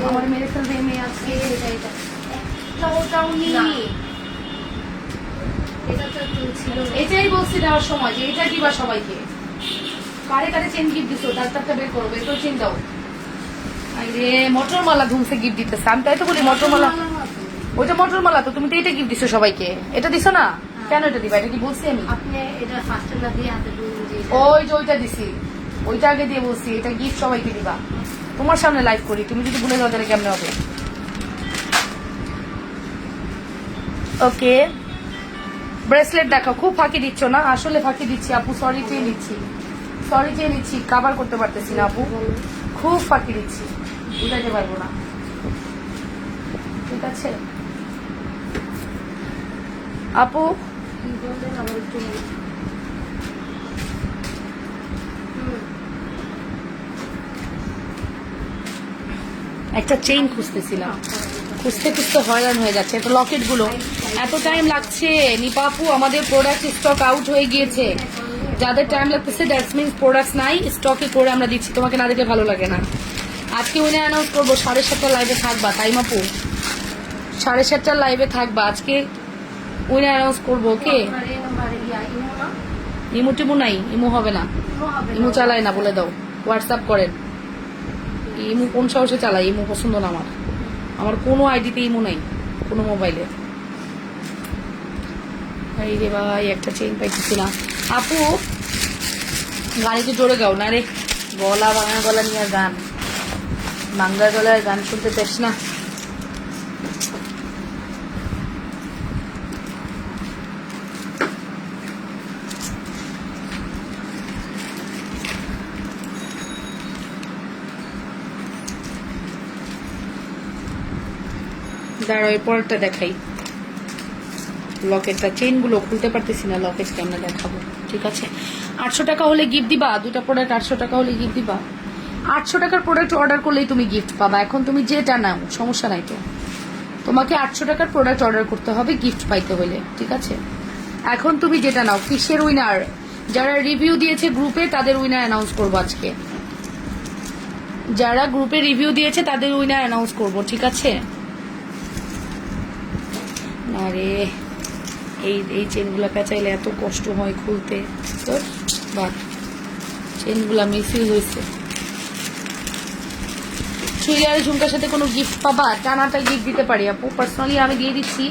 আমার মেরে ফেলবে মেয়ে আজকে। এটা তো একটু ছিল, এটাই বলছি দেওয়ার সময় যে এটা দিবা সবাইকে। কারে কারে চেন গিফট দিছো, ডাক্তারটা বের করো, বের করে চেন দাও। আরে মটরমালা ধুমসে গিফট দিতেছে, আমি তাই তো বলি মটরমালা, ওইটা মটরমালা তো, তুমি তো এটা গিফট দিছো সবাইকে, এটা দিছো না? কেন এটা দিবা? এটা কি বলছি আমি? আপনি এটা ফার্স্টে না দিয়ে হাতে দিয়ে, ওই যে ওইটা দিছি, ওইটা আগে দিয়ে বলছি এটা গিফট সবাইকে দিবা। তোমার সামনে লাইভ করি, তুমি যদি ভুলে যাও তাহলে কেমনে হবে? ওকে, ব্রেসলেট দেখাও। খুব ফাঁকি দিচ্ছ না? আসলে ফাঁকি দিচ্ছি আপু, সরি চেয়ে নিচ্ছি, কাভার করতে পারতেছি না আপু, খুব ফাঁকি দিচ্ছি, বুঝাইতে পারবো না, ঠিক আছে আপু? কি বললেন আবার একটু একটা চেইন খুঁজতেছিলাম, খুঁজতে খুঁজতে হয়রান হয়ে যাচ্ছে। তো লকেট গুলো এত টাইম লাগছে নিপাপু, আমাদের প্রোডাক্ট স্টক আউট হয়ে গিয়েছে। যাদের টাইম লাগতেছে দ্যাটস মিনস প্রোডাক্ট নাই, স্টকে করে আমরা দিচ্ছি, তোমাকে না দেখলে ভালো লাগে না। আজকে উইনার অ্যানাউন্স করবো 7:30 লাইভে থাকবা, তাই মাপু 7:30 লাইভে থাকবা। আজকে উইনার অ্যানাউন্স করবো, ওকে? ইমু টিমু নাই, ইমু হবে না, ইমু চালায় না, বলে দাও। হোয়াটসঅ্যাপ করেন। ইমু কোন সাহসে চালায়? ইমু পছন্দ না আমার, আমার কোনো আইডিতে ইমু নাই, কোনো মোবাইলে। এই রে ভাই, একটা চেইন পাইতেছি না। আপু গাড়িতে জোরে গাও না রে, গলা ভাঙা গলা নিয়ে গান, ভাঙ্গা গলায় গান শুনতে চাস না? দাঁড়াও, এর পরেরটা দেখাই। লকেটটা, চেইন গুলো খুলতে পারতেছি না, লকেট কেমনে দেখাবো? ঠিক আছে, 800 টাকা হলে গিফট দিবা। দুটা প্রোডাক্ট 800 টাকা হলে গিফট দিবা। 800 টাকার প্রোডাক্ট অর্ডার করলেই তুমি গিফট পাবা। এখন তুমি যেটা নাও সমস্যা নাই তো, তোমাকে 800 টাকার প্রোডাক্ট অর্ডার করতে হবে গিফট পাইতে হলে, ঠিক আছে? এখন তুমি যেটা নাও। ফিশের উইনার যারা রিভিউ দিয়েছে গ্রুপে, তাদের উইনার অ্যানাউন্স করবো আজকে। যারা গ্রুপে রিভিউ দিয়েছে তাদের উইনার অ্যানাউন্স করবো, ঠিক আছে? আরে এই চেনগুলা পেঁচাইলে এত কষ্ট হয় খুলতে, বাট চেনগুলা মিসিং হয়েছে। চুড়িয়ার ঝুমকার সাথে কোনো গিফট পাবা? টানাটা গিফট দিতে পারি আপু, পার্সোনালি আমি দিয়ে দিচ্ছি।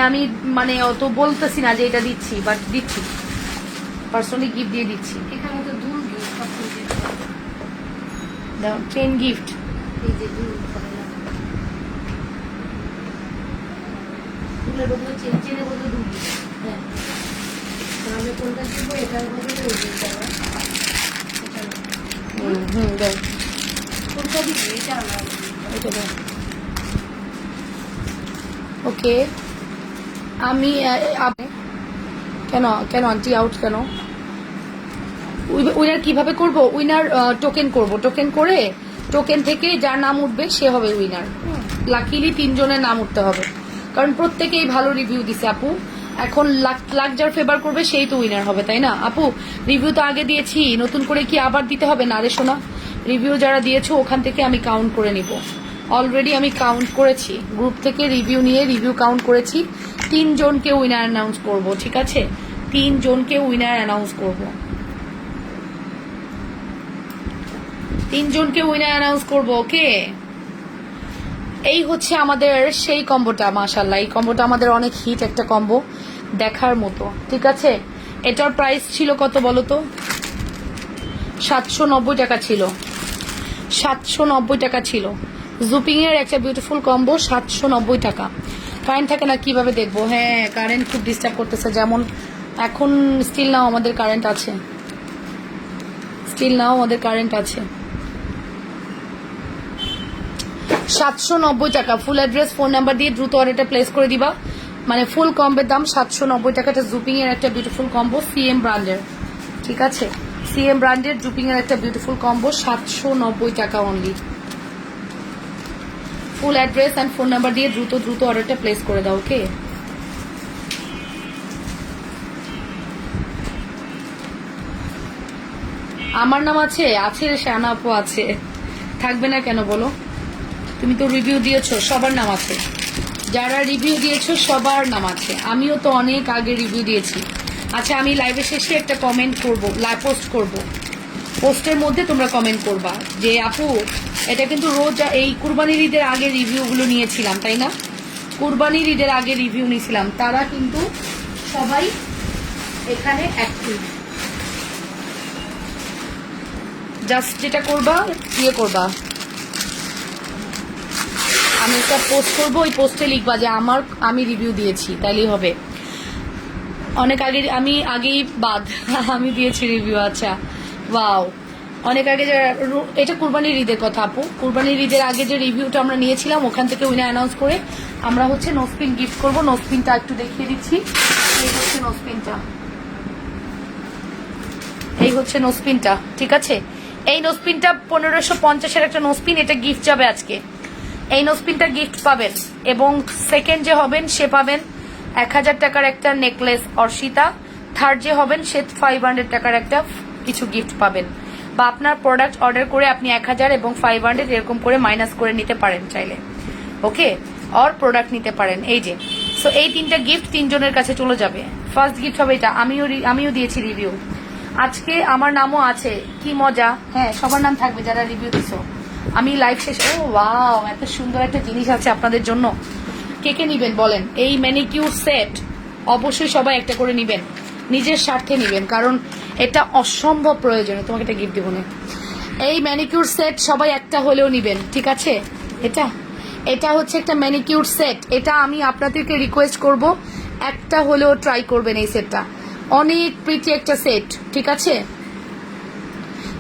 আমি অত বলতেছি না যে এটা দিচ্ছি, বাট দিচ্ছি, পার্সোনালি গিফট দিয়ে দিচ্ছি। এখানে তো দুল গিফট, দাও চেন গিফট। এই যে দুল করে না, দুলের বদলে চেনের বদলে দুল দিই। হ্যাঁ, আমি কোনটা দিব? এটার বদলে ওই দুলটা। দাও, কোনটা দিব? এটা আমার, এটা দাও। ওকে, আমি কেন কেন আন্টি আউট কেন? উইনার কিভাবে করব? উইনার টোকেন করব, টোকেন করে টোকেন থেকে যার নাম উঠবে সে হবে উইনার। লাকিলি 3 জনের নাম উঠতে হবে, কারণ প্রত্যেকেই ভালো রিভিউ দিছে আপু। এখন লাক যার ফেভার করবে সেই তো উইনার হবে, তাই না আপু? রিভিউ তো আগে দিয়েছি, নতুন করে কি আবার দিতে হবে? না রে শোনা, রিভিউ যারা দিয়েছো ওখান থেকে আমি কাউন্ট করে নিব। অলরেডি আমি কাউন্ট করেছি, গ্রুপ থেকে রিভিউ নিয়ে রিভিউ কাউন্ট করেছি। 3 জনকে উইনার অ্যানাউন্স করব, ঠিক আছে? 3 জনকে উইনার অ্যানাউন্স করব, 3 জনকে উইনার অ্যানাউন্স করব, ওকে? এই হচ্ছে আমাদের সেই কম্বোটা। মাশাআল্লাহ, এই কম্বোটা আমাদের অনেক হিট একটা কম্বো, দেখার মতো, ঠিক আছে? এটার প্রাইস ছিল কত বলো তো? 790 টাকা ছিল, 790 টাকা ছিল। জুপিং এর একটা বিউটিফুল কম্বো, 790 টাকা। কারেন্ট থাকে না, কিভাবে দেখবো? হ্যাঁ, কারেন্ট খুব ডিস্টার্ব করতেছে। যেমন এখন স্টিল নাও আমাদের কারেন্ট আছে, স্টিল নাও আমাদের কারেন্ট আছে। 790 টাকা। ফুল অ্যাড্রেস, ফোন নাম্বার দিয়ে দ্রুত অর্ডারটা প্লেস করে দিবা। মানে ফুল কম্বের দাম 790 টাকাটা। জুপিং এর একটা বিউটিফুল কম্বো, সিএম ব্র্যান্ডের, ঠিক আছে? সিএম ব্র্যান্ডের জুপিং এর একটা বিউটিফুল কম্বো, 790 টাকা only. Full address and phone number দিয়ে দ্রুত দ্রুত অর্ডারটা প্লেস করে দাও, ওকে? আমার নাম আছে, আছে রে শানা আপু, আছে, থাকবে না কেন বলো? তুমি তো রিভিউ দিয়েছো, সবার নাম আছে। যারা রিভিউ দিয়েছো সবার নাম আছে। আমিও তো অনেক আগে রিভিউ দিয়েছি। আচ্ছা, আমি লাইভের শেষে একটা কমেন্ট করব, লাইভ পোস্ট করব। পোস্টের মধ্যে তোমরা কমেন্ট করবা যে আপু এটা কিন্তু রোজ এই কুরবানির ঈদের আগে রিভিউগুলো নিয়েছিলাম, তাই না? কুরবানির ঈদের আগে রিভিউ নিয়েছিলাম, তারা কিন্তু সবাই এখানে অ্যাক্টিভ। জাস্ট যেটা করবা, ইয়ে করবা, আমি একটা পোস্ট করবো, ওই পোস্টে লিখবা যে আমি রিভিউ দিয়েছি, তাইলেই হবে। অনেক আগে, আমি আগেই বাদ আমি দিয়েছি রিভিউ। আচ্ছা, ওয়াও, অনেক আগে। এটা কুরবানির ঈদের কথা আপু, কুরবানির ঈদের আগে যে রিভিউটা আমরা নিয়েছিলাম ওখান থেকে উইনার অ্যানাউন্স করে আমরা হচ্ছে নোস্পিন গিফট করবো। নোস্পিনটা একটু দেখিয়ে দিচ্ছি, এই হচ্ছে নোস্পিনটা, এই হচ্ছে নোস্পিনটা, ঠিক আছে? এই নোজপিনটা 1550-এর একটা নোজপিন, এটা গিফট যাবে আজকে। এই নোজপিনটা গিফট পাবেন এবং সেকেন্ড যে হবেন সে পাবেন 1000 টাকার একটা নেকলেস অর্ষিতা, থার্ড যে হবেন সে 500 টাকার একটা কিছু গিফট পাবেন। বা আপনার প্রোডাক্ট অর্ডার করে আপনি 1000 এবং 500 এরকম করে মাইনাস করে নিতে পারেন চাইলে, ওকে, অর প্রোডাক্ট নিতে পারেন। এই যে সো এই 3টা গিফট 3 জনের কাছে চলে যাবে। ফার্স্ট গিফট হবে এটা, আমিও দিয়েছি রিভিউ আজকে, আমার নামও আছে, কি মজা। হ্যাঁ, সবার নাম থাকবে যারা রিভিউ দিছো। আমি লাইভ শেষ, ও ওয়াও, এত সুন্দর একটা জিনিস আছে আপনাদের জন্য। কে কে নিবেন বলেন? এই ম্যানিকিউর সেট অবশ্যই সবাই একটা করে নিবেন, নিজের স্বার্থে নিবেন, কারণ এটা অসম্ভব প্রয়োজনীয়। তোমাকে একটা গিফট দিব না, এই ম্যানিকিউর সেট সবাই একটা হলেও নিবেন, ঠিক আছে? এটা হচ্ছে একটা ম্যানিকিউর সেট, এটা আমি আপনাদেরকে রিকোয়েস্ট করব একটা হলেও ট্রাই করবেন এই সেটটা। অনেক প্রিটি একটা সেট, ঠিক আছে?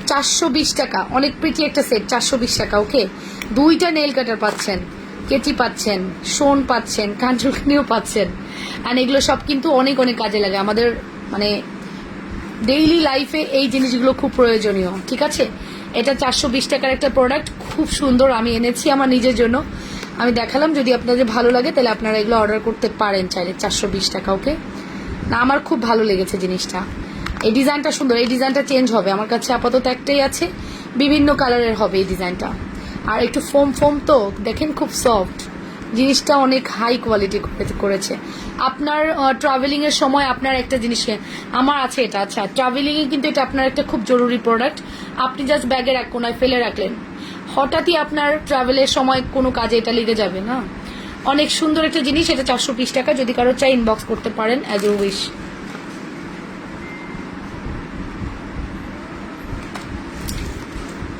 420 টাকা, অনেক প্রিটি একটা সেট, 420 টাকা, ওকে। 2টা নেল কাটার পাচ্ছেন, কেটি পাচ্ছেন, শোন পাচ্ছেন, কানচুলকানিও পাচ্ছেন। আর এগুলো সব কিন্তু অনেক অনেক কাজে লাগে আমাদের, মানে ডেইলি লাইফে এই জিনিসগুলো খুব প্রয়োজনীয়, ঠিক আছে? এটা 420 টাকার একটা প্রোডাক্ট, খুব সুন্দর, আমি এনেছি আমার নিজের জন্য, আমি দেখালাম। যদি আপনাদের ভালো লাগে তাহলে আপনারা এগুলো অর্ডার করতে পারেন চাইলে, 420 টাকা, ওকে। না, আমার খুব ভালো লেগেছে জিনিসটা, এই ডিজাইনটা সুন্দর। এই ডিজাইনটা চেঞ্জ হবে, আমার কাছে আপাতত একটাই আছে, বিভিন্ন কালারের হবে এই ডিজাইনটা। আর একটু ফোম ফোম তো দেখেন, খুব সফট জিনিসটা, অনেক হাই কোয়ালিটি করেছে। আপনার ট্রাভেলিং এর সময় আপনার একটা জিনিস, আমার আছে এটা, আচ্ছা, ট্রাভেলিং এ কিন্তু এটা আপনার একটা খুব জরুরি প্রোডাক্ট। আপনি জাস্ট ব্যাগের এক কোনায় ফেলে রাখলেন, হঠাৎই আপনার ট্রাভেলের সময় কোনো কাজে এটা লেগে যাবে না। অনেক সুন্দর একটা জিনিস, এটা 420 টাকা। যদি কারো চাই ইনবক্স করতে পারেন, অ্যাজ ইউ উইশ।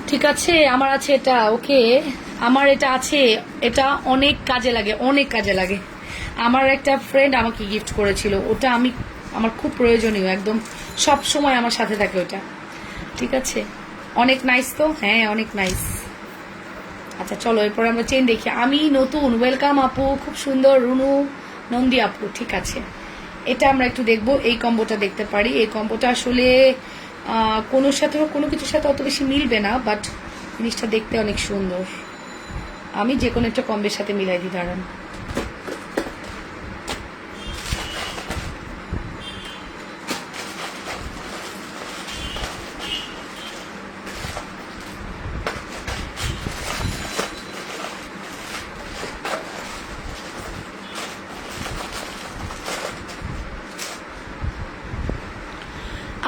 ঠিক আছে, আমার আছে এটা, ওকে, আমার এটা আছে, এটা অনেক কাজে লাগে, অনেক কাজে লাগে। আমার একটা ফ্রেন্ড আমাকে গিফট করেছিল, ওটা আমার খুব প্রয়োজনীয়, একদম সব সময় আমার সাথে থাকে ওটা, ঠিক আছে? অনেক নাইস তো, হ্যাঁ অনেক নাইস। আচ্ছা চলো এরপর আমরা চেন দেখি। আমি নতুন, ওয়েলকাম আপু, খুব সুন্দর, রুনু নন্দী আপু, ঠিক আছে। এটা আমরা একটু দেখবো, এই কম্বোটা দেখতে পারি। এই কম্বোটা আসলে কোনোর সাথে কোনো কিছুর সাথে অত বেশি মিলবে না, বাট জিনিসটা দেখতে অনেক সুন্দর। আমি যে কোনো একটা কম্বের সাথে মিলাই দিই, দাঁড়ান।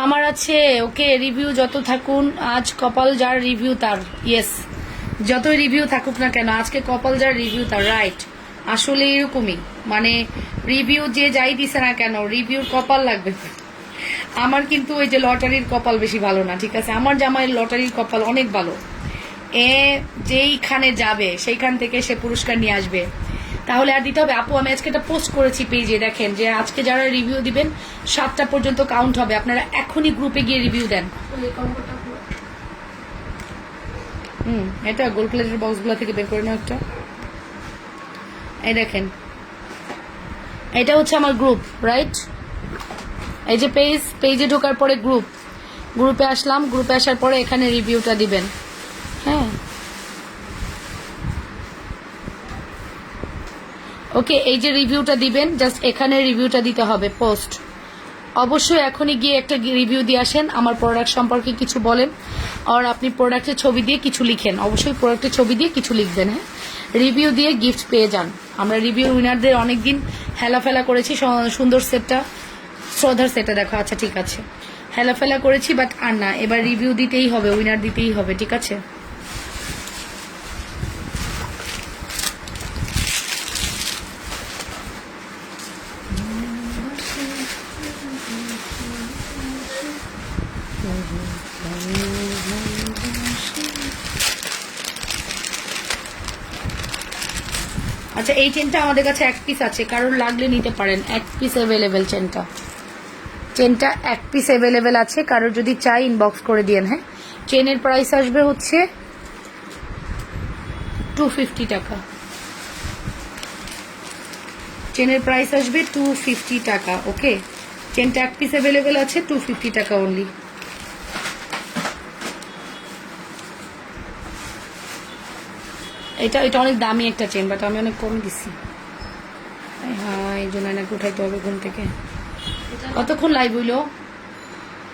আমার আছে, ওকে, রিভিউ যত থাকুন, আজ কপাল যার রিভিউ তার, ইয়েস, যতই রিভিউ থাকুক না কেন, আজকে কপাল যার রিভিউ তার, রাইট। আসলে এরকমই, মানে রিভিউ যে যাই দিছে না কেন, রিভিউর কপাল লাগবে। আমার কিন্তু ওই যে লটারির কপাল বেশি ভালো না, ঠিক আছে? আমার জামাইয়ের লটারির কপাল অনেক ভালো, যেইখানে যাবে সেইখান থেকে সে পুরস্কার নিয়ে আসবে। তাহলে আর দিতে হবে? আপু আমি আজকে এটা পোস্ট করেছি পেজে, দেখেন যে আজকে যারা রিভিউ দিবেন 7টা পর্যন্ত কাউন্ট হবে, আপনারা এখনই গ্রুপে গিয়ে রিভিউ দেন। এটা গোল্ড প্লেটের বক্সগুলো থেকে বের করে নাও একটা। এই দেখেন, এটা হচ্ছে আমার গ্রুপ, রাইট? এই যে পেজে ঢোকার পরে গ্রুপে আসলাম, গ্রুপে আসার পরে এখানে রিভিউটা দিবেন, হ্যাঁ ওকে। এই যে রিভিউটা দিবেন, জাস্ট এখানে রিভিউটা দিতে হবে, পোস্ট। অবশ্যই এখনই গিয়ে একটা রিভিউ দিয়ে আসেন, আমার প্রোডাক্ট সম্পর্কে কিছু বলেন, আর আপনি প্রোডাক্টের ছবি দিয়ে কিছু লিখেন, অবশ্যই প্রোডাক্টের ছবি দিয়ে কিছু লিখবেন, হ্যাঁ। রিভিউ দিয়ে গিফট পেয়ে যান। আমরা রিভিউ উইনারদের অনেকদিন হেলাফেলা করেছি, সুন্দর সেটটা, শ্রদ্ধার সেটটা দেখো, আচ্ছা ঠিক আছে, হেলাফেলা করেছি, বাট আর না, এবার রিভিউ দিতেই হবে, উইনার দিতেই হবে, ঠিক আছে? আচ্ছা, এই চেনটা আমাদের কাছে এক পিস আছে, কারোর লাগলে নিতে পারেন, এক পিস অ্যাভেলেবেল। চেনটা এক পিস অ্যাভেলেবেল আছে, কারোর যদি চাই ইনবক্স করে দিয়েন, হ্যাঁ। চেনের প্রাইস আসবে হচ্ছে 250 টাকা, চেনের প্রাইস আসবে 250 টাকা, ওকে। চেনটা এক পিস অ্যাভেলেবেল আছে, 250 টাকা অনলি। এটা এটা অনেক দামি একটা চেন, বাট আমি অনেক কম দিছি। হ্যাঁ, এই জন্য এনাকে উঠাইতে হবে ঘুম থেকে। এটা কতক্ষণ লাইভ হইলো?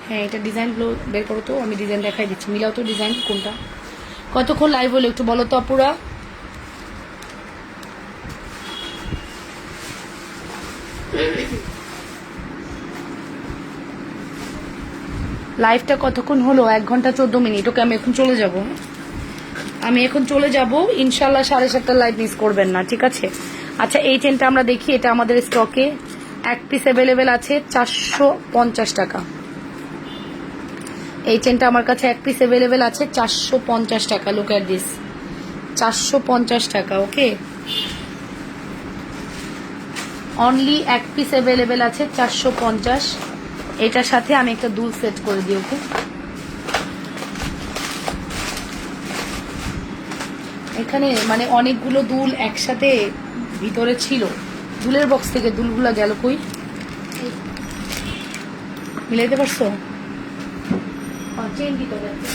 হ্যাঁ, এটা ডিজাইনগুলো বের করো তো, আমি ডিজাইন দেখাই দিচ্ছি। মিলাও তো ডিজাইন কোনটা। কতক্ষণ লাইভ হইলো একটু বলো তো আপুরা। লাইভটা কতক্ষণ হলো? 1 ঘন্টা 14 মিনিট। ওকে, আমি এখন চলে যাব। আমি এখন চলে যাব ইনশাল্লাহ। 7:30 লাইভ মিস করবেন না, ঠিক আছে? আচ্ছা, এই চেনটা আমরা দেখি। এটা আমাদের স্টকে 1 পিস অ্যাভেলেবেল আছে 450 টাকা। এই চেনটা আমার কাছে 1 পিস অ্যাভেলেবেল আছে 450 টাকা। লুক এট দিস, 450 টাকা। ওকে, অনলি 1 পিস অ্যাভেলেবেল আছে 450। এটার সাথে আমি একটা দুল সেট করে দিই। ওকে, এখানে মানে অনেকগুলো দুল একসাথে ভিতরে ছিল। দুলের বক্স থেকে দুলগুলা গেল কই? মিলাইতে পারছো? চেন ভিতরে আছে।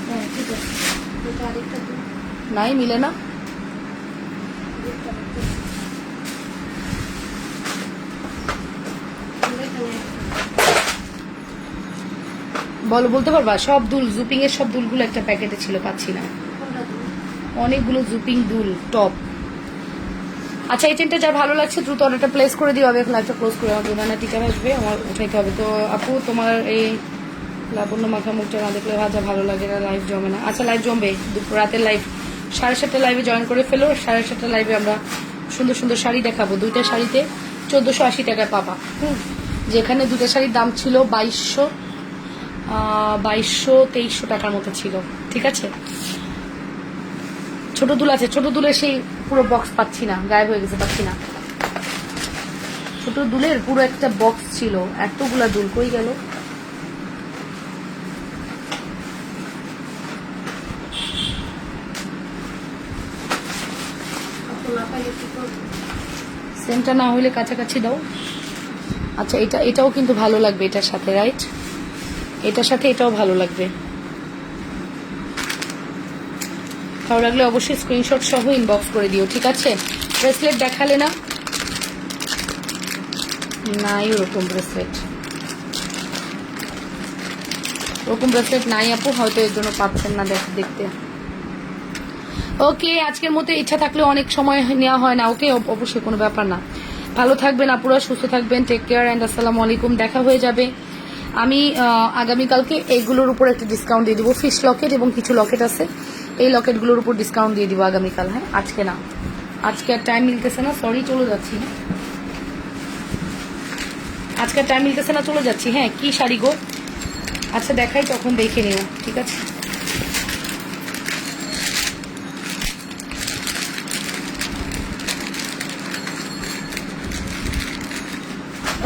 হ্যাঁ, ঠিক আছে। এটা আরেকটা দুল। নাই, মিলে না। বলো, বলতে পারবা? সব দুল, জুপিং এর সব দুলগুলো একটা প্যাকেটে ছিল, পাচ্ছি না। অনেকগুলো জুপিং দুল টপ। আচ্ছা, এই চেনটা যার ভালো লাগছে দ্রুত অর্ডারটা প্লেস করে দিও। আমি এখন লাইভটা ক্লোজ করে, আমার বিমানা টিচার আসবে, আমার উঠাইতে হবে। তো আপু, তোমার এই লাবণ্য মাখা মুখটা না দেখলে ভাজা ভালো লাগে না, লাইভ জমে না। আচ্ছা, লাইভ জমবে। রাতের লাইভ 7:30 লাইভে জয়েন করে ফেলো। 7:30 লাইভে আমরা সুন্দর সুন্দর শাড়ি দেখাবো। 2টা শাড়িতে 1480 টাকায় পাবা। যেখানে 2টা শাড়ির দাম ছিল 2200-2300 টাকার মতো ছিল, ঠিক আছে? ছোট দুল আছে, ছোট দুলের সেই পুরো বক্স পাচ্ছি না, গায়েব হয়ে গেছে, পাচ্ছি না। ছোট দুলের পুরো একটা বক্স ছিল, এতগুলা দুল কই গেল? সেমটা না হইলে কাছাকাছি দাও। আচ্ছা, এটাও কিন্তু ভালো লাগবে এটার সাথে, রাইট? এটার সাথে এটাও ভালো লাগবে। ভালো লাগলে অবশ্যই স্ক্রিনশট সহ ইনবক্স করে দিও, ঠিক আছে? ব্রেসলেট দেখালে না? নাই ওরকম ব্রেসলেট, ওরকম ব্রেসলেট নাই আপু, হয়তো এর জন্য পাচ্ছেন না দেখতে। ওকে, আজকের মতো ইচ্ছা থাকলে অনেক সময় নেওয়া হয় না। ওকে, অবশ্যই কোনো ব্যাপার না। ভালো থাকবেন আপুরা, সুস্থ থাকবেন। টেক কেয়ার অ্যান্ড আসসালামু আলাইকুম। দেখা হয়ে যাবে। আমি আগামীকালকে এইগুলোর উপর একটা ডিসকাউন্ট দিয়ে দিব। ফিশ লকেট এবং কিছু লকেট আছে, এই লকেটগুলোর উপর ডিসকাউন্ট দিয়ে দিব আগামীকাল। হ্যাঁ, আজকে না, আজকে আর টাইম মিলতেছে না, সরি, চলে যাচ্ছি। আজকে আর টাইম মিলতেছে না, চলে যাচ্ছি। হ্যাঁ, কি শাড়ি গো? আচ্ছা, দেখাই, তখন দেখে নিও, ঠিক আছে?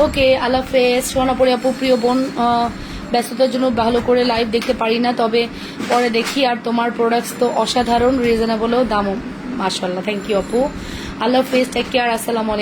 ওকে, আল্লাহ হাফেজ। সোনাপুরি আপু, প্রিয় বোন, ব্যস্ততার জন্য ভালো করে লাইভ দেখতে পারি না, তবে পরে দেখি। আর তোমার প্রোডাক্টস তো অসাধারণ, রিজনেবলও দামও, মাশাআল্লাহ। থ্যাংক ইউ আপু। আল্লাহ হাফেজ, টেক কেয়ার, আসসালামু আলাইকুম।